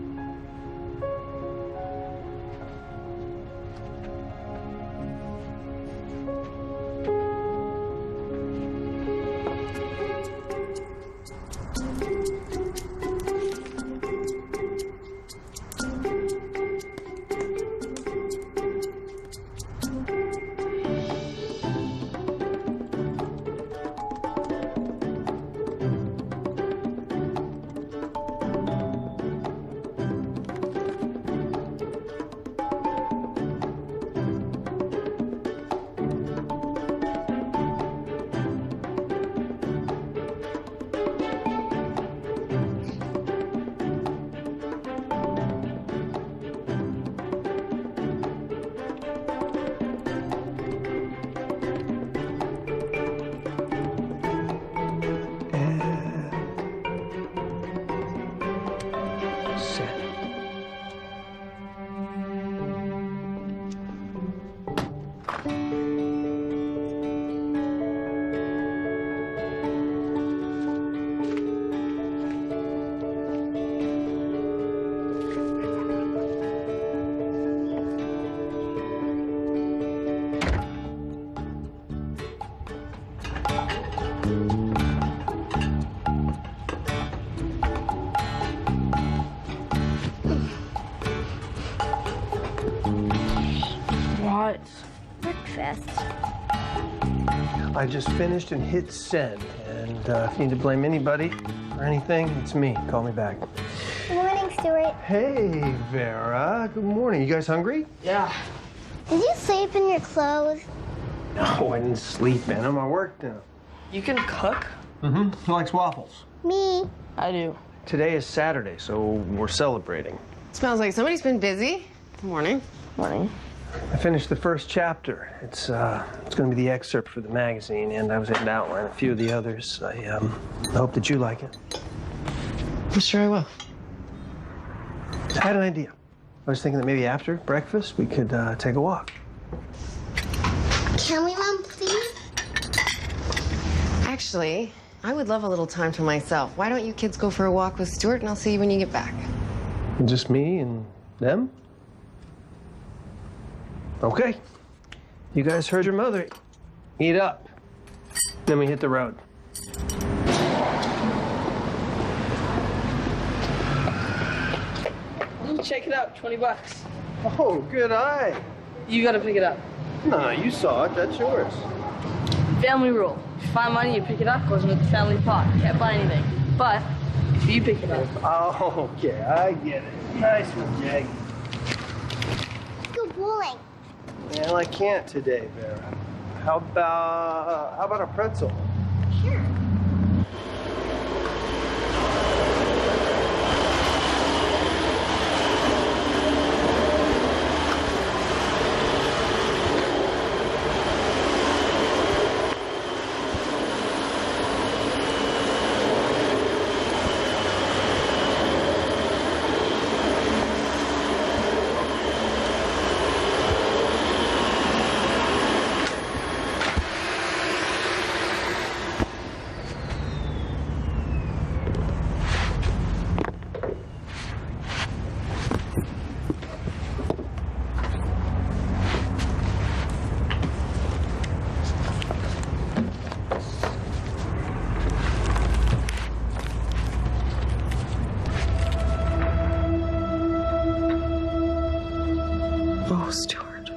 What? Breakfast. I just finished and hit send. And if you need to blame anybody or anything, it's me. Call me back. Good morning, Stuart. Hey, Vera. Good morning. You guys hungry? Yeah. Did you sleep in your clothes? No, I didn't sleep in them. I worked in them. You can cook? Mm-hmm. Who likes waffles? Me. I do. Today is Saturday, so we're celebrating. Smells like somebody's been busy. Good morning. Morning. I finished the first chapter. It's going to be the excerpt for the magazine, and I was able to outline a few of the others. I hope that you like it. I'm sure I will. I had an idea. I was thinking that maybe after breakfast we could take a walk. Can we, Mom, please? Actually, I would love a little time to myself. Why don't you kids go for a walk with Stuart, and I'll see you when you get back. Just me and them? Okay. You guys heard your mother. Eat up. Then we hit the road. Check it out, 20 bucks. Oh, good eye. You gotta pick it up. No, you saw it. That's yours. Family rule. If you find money, you pick it up, goes into the family pot. Can't buy anything. But if you pick it up. Oh, okay. I get it. Nice one, Jake. Go bowling. Well, I can't today, Vera. How about a pretzel? Sure. Oh, Stuart.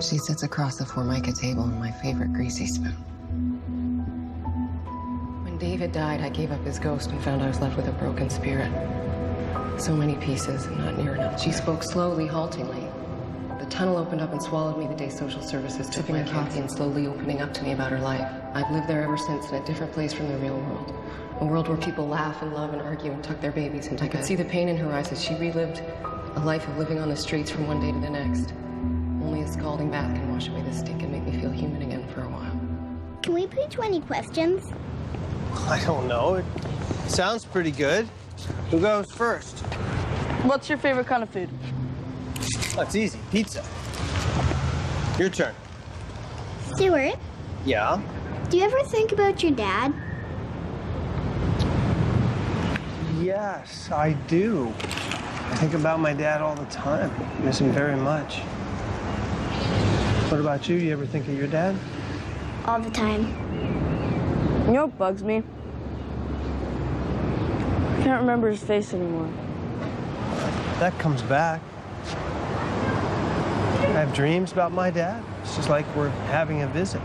She sits across the Formica table on my favorite greasy spoon. When David died, I gave up his ghost and found I was left with a broken spirit. So many pieces and not near enough. She spoke slowly, haltingly. The tunnel opened up and swallowed me the day social services took my coffee and slowly opening up to me about her life. I've lived there ever since in a different place from the real world. A world where people laugh and love and argue and tuck their babies into bed. I could see the pain in her eyes as she relived a life of living on the streets from one day to the next. Only a scalding bath can wash away the stink and make me feel human again for a while. Can we play 20 questions? I don't know. It sounds pretty good. Who goes first? What's your favorite kind of food? That's easy. Pizza. Your turn. Stuart, Yeah? do you ever think about your dad? Yes, I do. I think about my dad all the time. I miss him very much. What about you? You ever think of your dad? All the time. You know what bugs me? I can't remember his face anymore. That comes back. I have dreams about my dad. It's just like we're having a visit.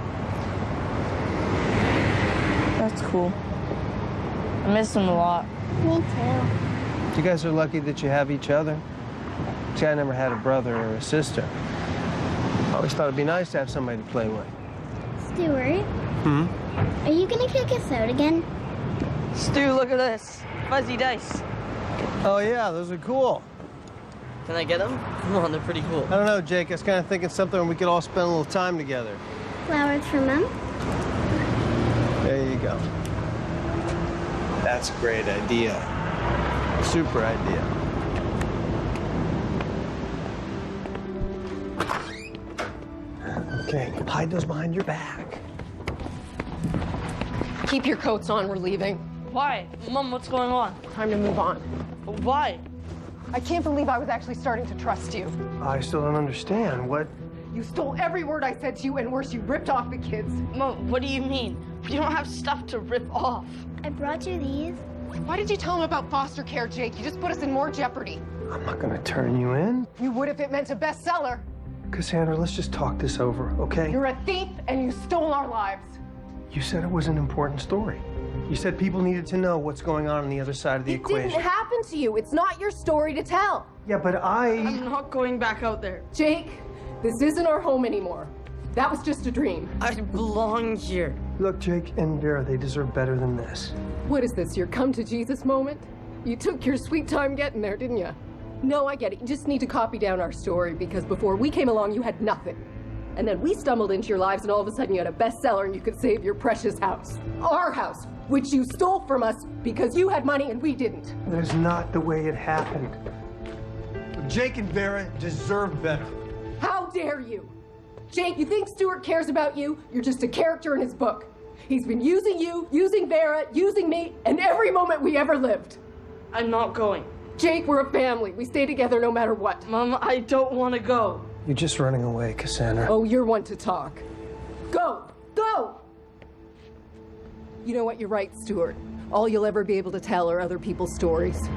That's cool. I miss him a lot. Me too. You guys are lucky that you have each other. See, I never had a brother or a sister. I always thought it'd be nice to have somebody to play with. Stuart, are you gonna kick us out again? Stu, look at this. Fuzzy dice. Oh, yeah, those are cool. Can I get them? Come on, they're pretty cool. I don't know, Jake. I was kind of thinking something where we could all spend a little time together. Flowers for Mom? There you go. That's a great idea. Super idea. Okay, hide those behind your back. Keep your coats on, we're leaving. Why? Mom, what's going on? Time to move on. Why? I can't believe I was actually starting to trust you. I still don't understand. What? You stole every word I said to you, and worse, you ripped off the kids. Mom, what do you mean? We don't have stuff to rip off. I brought you these. Why did you tell him about foster care, Jake? You just put us in more jeopardy. I'm not gonna turn you in. You would if it meant a bestseller. Cassandra, let's just talk this over, okay? You're a thief, and you stole our lives. You said it was an important story. You said people needed to know what's going on the other side of the equation. It didn't happen to you. It's not your story to tell. Yeah, but I'm not going back out there. Jake, this isn't our home anymore. That was just a dream. I belong here. Look, Jake and Vera, they deserve better than this. What is this, your come to Jesus moment? You took your sweet time getting there, didn't you? No, I get it. You just need to copy down our story because before we came along, you had nothing. And then we stumbled into your lives and all of a sudden you had a bestseller and you could save your precious house. Our house, which you stole from us because you had money and we didn't. That is not the way it happened. Jake and Vera deserve better. How dare you? Jake, you think Stuart cares about you? You're just a character in his book. He's been using you, using Vera, using me, and every moment we ever lived. I'm not going. Jake, we're a family. We stay together no matter what. Mom, I don't want to go. You're just running away, Cassandra. Oh, you're one to talk. Go! Go! You know what? You're right, Stuart. All you'll ever be able to tell are other people's stories.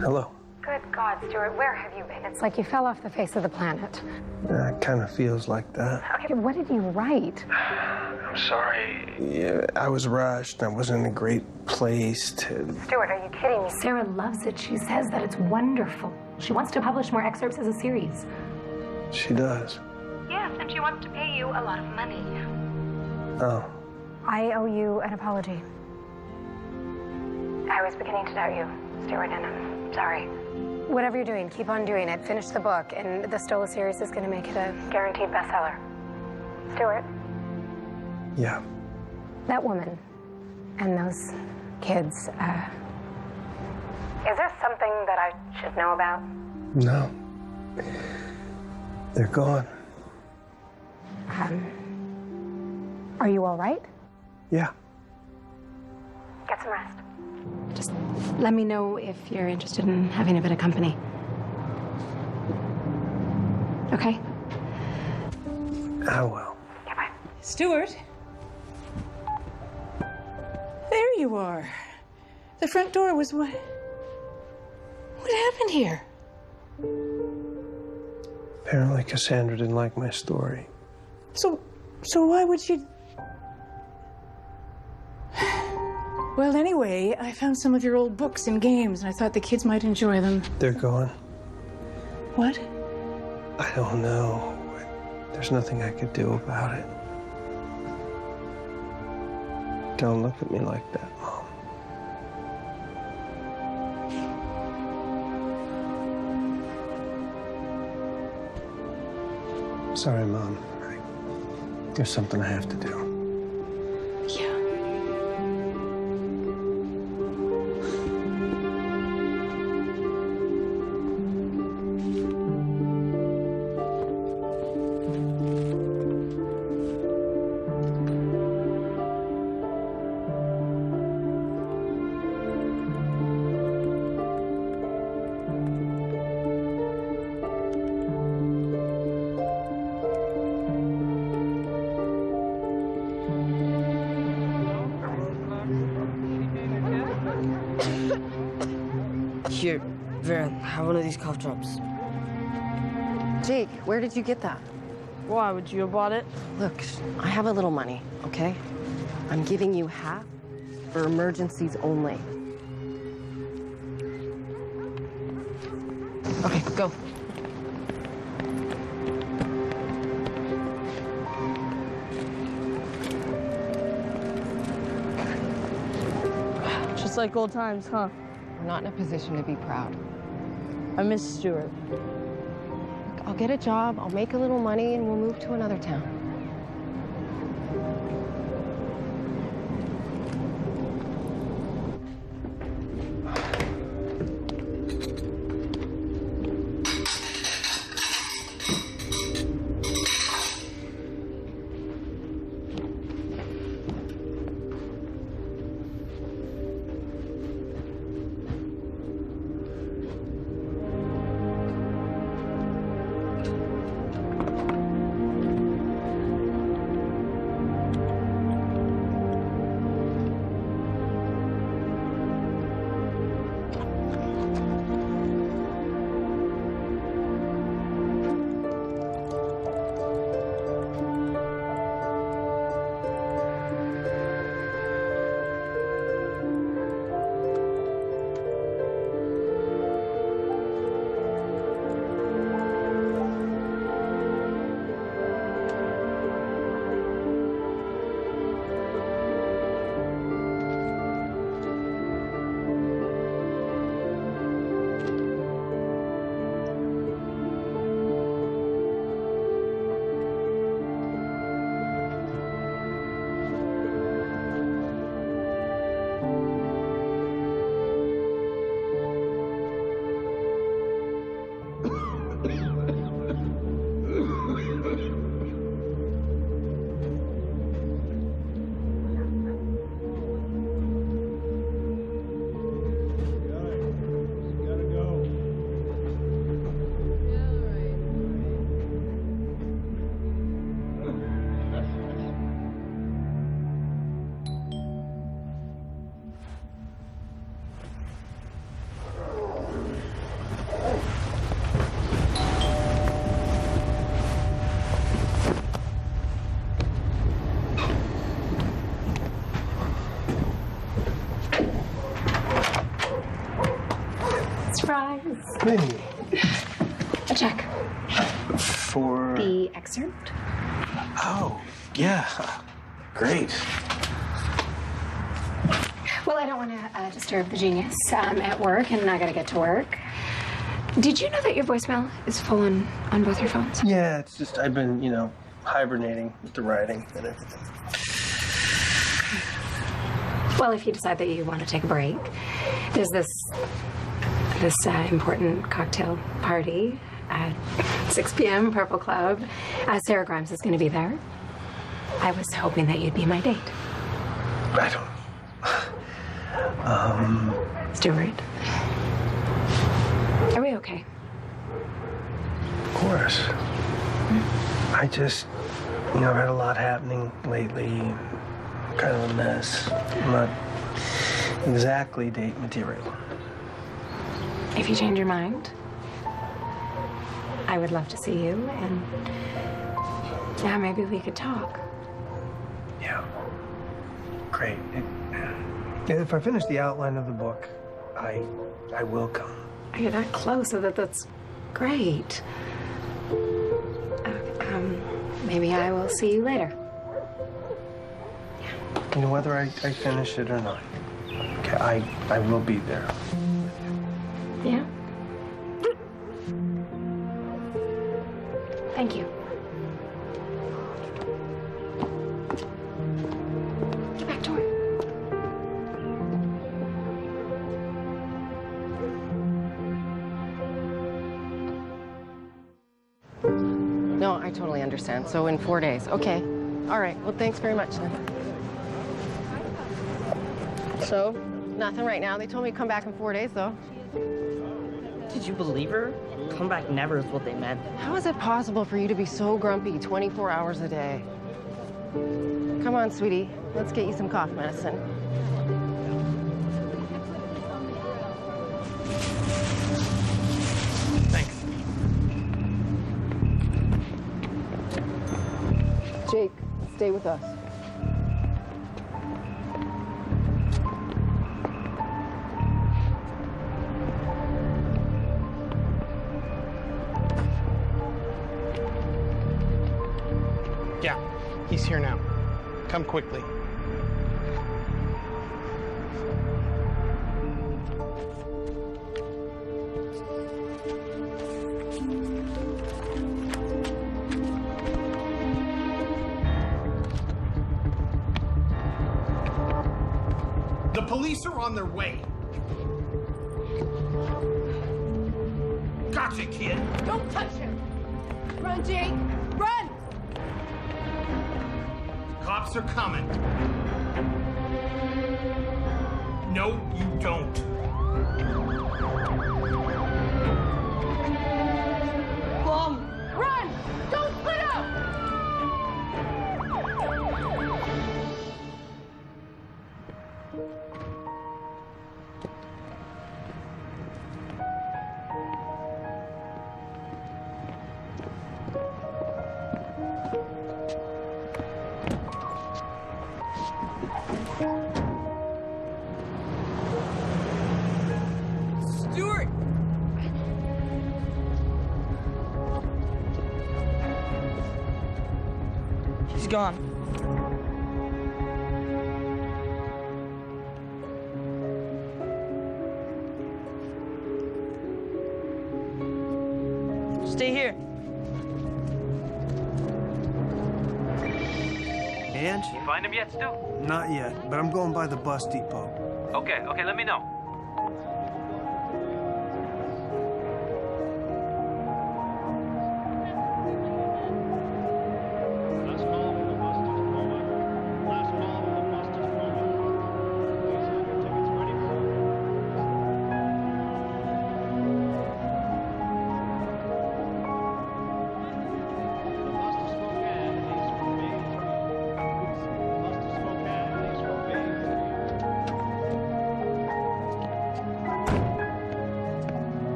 Hello. Good God, Stuart, where have you been? It's like you fell off the face of the planet. It kind of feels like that. Okay, what did you write? I'm sorry. Yeah, I was rushed. I wasn't in a great place to... Stuart, are you kidding me? Sarah loves it. She says that it's wonderful. She wants to publish more excerpts as a series. She does. Yes, and she wants to pay you a lot of money. Oh. I owe you an apology. I was beginning to doubt you, Stuart, and I'm sorry. Whatever you're doing, keep on doing it. Finish the book, and the Stola series is going to make it a guaranteed bestseller. Stuart? Yeah. That woman and those kids, is there something that I should know about? No. They're gone. Are you all right? Yeah. Get some rest. Just let me know if you're interested in having a bit of company. Okay? I will. Yeah, bye. Stuart? There you are. The front door was what? What happened here? Apparently Cassandra didn't like my story. So why would she... Well, anyway, I found some of your old books and games, and I thought the kids might enjoy them. They're gone. What? I don't know. There's nothing I could do about it. Don't look at me like that, Mom. Sorry, Mom. There's something I have to do. Yeah. Here, Vera, have one of these cough drops. Jake, where did you get that? Why would you have bought it? Look, I have a little money, okay? I'm giving you half for emergencies only. Okay, go. Just like old times, huh? We're not in a position to be proud. I miss Stuart. I'll get a job, I'll make a little money, and we'll move to another town. Surprise. Hey. A check. For... The excerpt. Oh, yeah. Great. Well, I don't want to disturb the genius at work, and I gotta get to work. Did you know that your voicemail is full on both your phones? Yeah, it's just I've been, hibernating with the writing and everything. Well, if you decide that you want to take a break, there's this important cocktail party at 6 p.m. Purple Club. Sarah Grimes is going to be there. I was hoping that you'd be my date. I don't... Stuart. Are we okay? Of course. I just, I've had a lot happening lately. Kind of a mess. I'm not exactly date material. If you change your mind, I would love to see you, and yeah, maybe we could talk. Yeah. Great. If I finish the outline of the book, I will come. You're that close, so that's great. Maybe I will see you later. Whether I finish it or not. Okay, I will be there. Yeah? Thank you. Get back to work. No, I totally understand. So in 4 days. Okay. All right. Well, thanks very much then. So, nothing right now. They told me to come back in 4 days, though. Did you believe her? Come back never is what they meant. How is it possible for you to be so grumpy 24 hours a day? Come on, sweetie. Let's get you some cough medicine. Thanks. Jake, stay with us. Yeah, he's here now. Come quickly. The police are on their way. Gotcha, kid. Don't touch him! Run, Jake! Run! Cops are coming. No, you don't. Mom! Run! Don't split up! Stuart! He's gone. Stay here. And? You find him yet, Stu? Not yet, but I'm going by the bus depot. Okay, let me know.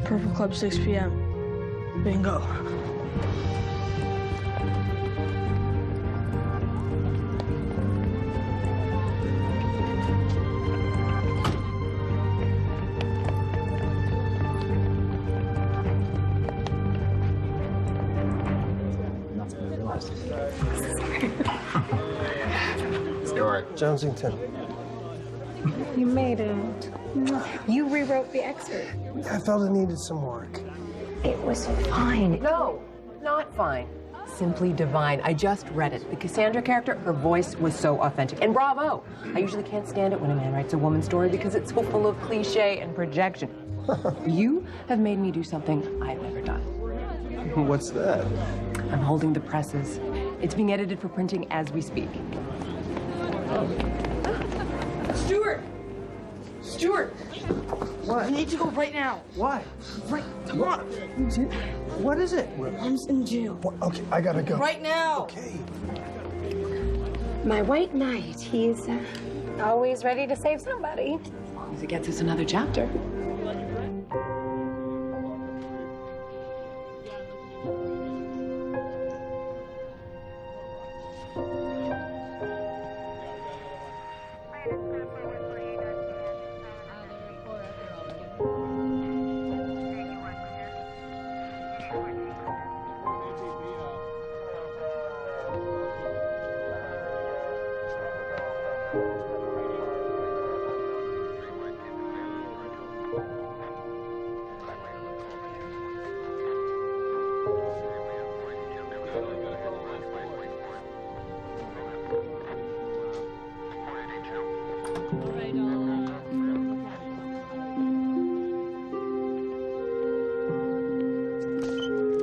Purple Club, 6 p.m. Bingo. Stuart. Johnsington. You made it. You rewrote the excerpt. I felt it needed some work. It was fine. No, not fine. Simply divine. I just read it. The Cassandra character, her voice was so authentic. And bravo! I usually can't stand it when a man writes a woman's story because it's so full of cliche and projection. You have made me do something I've never done. What's that? I'm holding the presses. It's being edited for printing as we speak. Stuart! Stuart! What? I need to go right now. Why? Right, come on. What is it? Mom's in jail. What? Okay, I gotta go. Right now. Okay. My white knight, he's always ready to save somebody. As long as it gets us another chapter.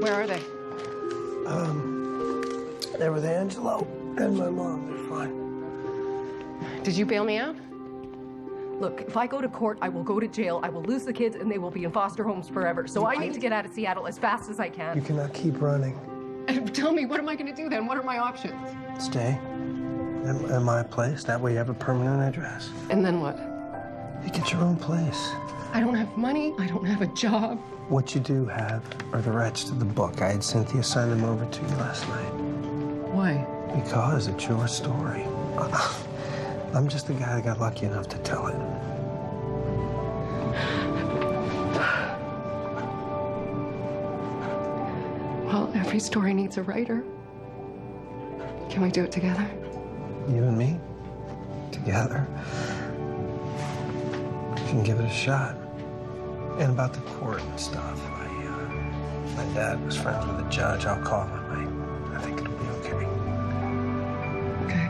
Where are they? They're with Angelo and my mom. They're fine. Did you bail me out? Look, if I go to court, I will go to jail, I will lose the kids, and they will be in foster homes forever. So I need to get out of Seattle as fast as I can. You cannot keep running. Tell me, what am I going to do then? What are my options? Stay at my place. That way you have a permanent address. And then what? You get your own place. I don't have money. I don't have a job. What you do have are the rights to the book. I had Cynthia sign them over to you last night. Why? Because it's your story. I'm just the guy that got lucky enough to tell it. Well, every story needs a writer. Can we do it together? You and me? Together? We can give it a shot. And about the court and stuff, my dad was friends with the judge. I'll call him. I think it'll be okay. Okay.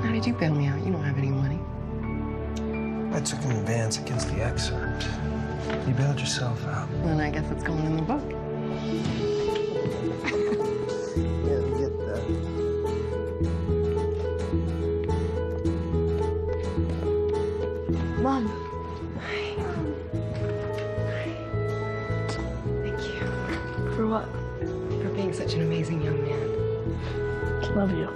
How did you bail me out? You don't have any money. I took an advance against the excerpt. You bailed yourself out. Well, I guess it's going in the book. Yeah, get that. Mom. For what? For being such an amazing young man. Love you.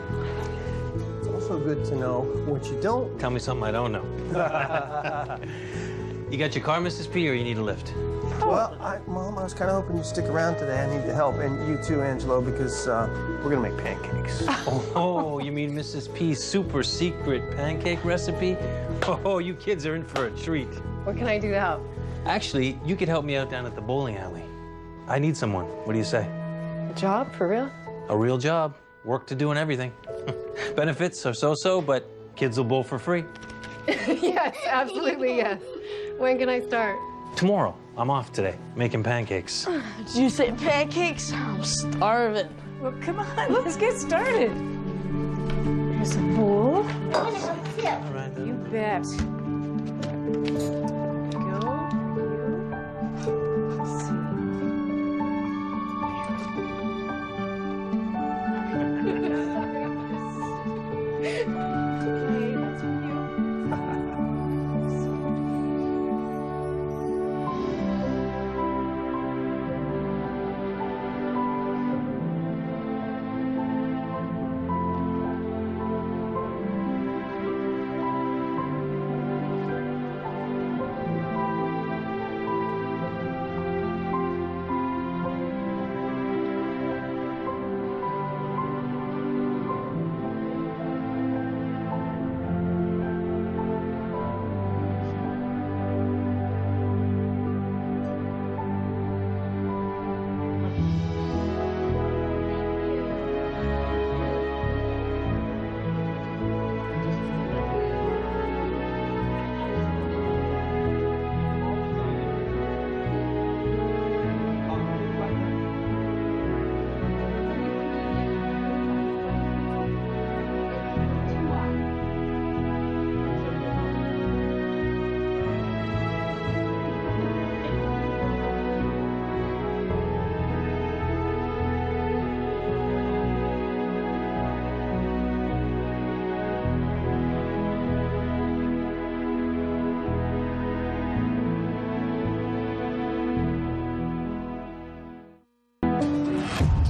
It's also good to know what you don't. Tell me something I don't know. You got your car, Mrs. P, or you need a lift? Well, Mom, I was kind of hoping you'd stick around today. I need the help, and you too, Angelo, because we're gonna make pancakes. Oh, you mean Mrs. P's super secret pancake recipe? Oh, you kids are in for a treat. What can I do to help? Actually, you could help me out down at the bowling alley. I need someone. What do you say? A job, for real? A real job. Work to do and everything. Benefits are so-so, but kids will bowl for free. Yes, absolutely, yes. When can I start? Tomorrow. I'm off today, making pancakes. Did you say pancakes? I'm starving. Well, come on, let's get started. Here's a bowl. All right. You bet.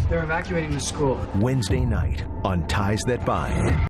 They're evacuating the school. Wednesday night on Ties That Bind.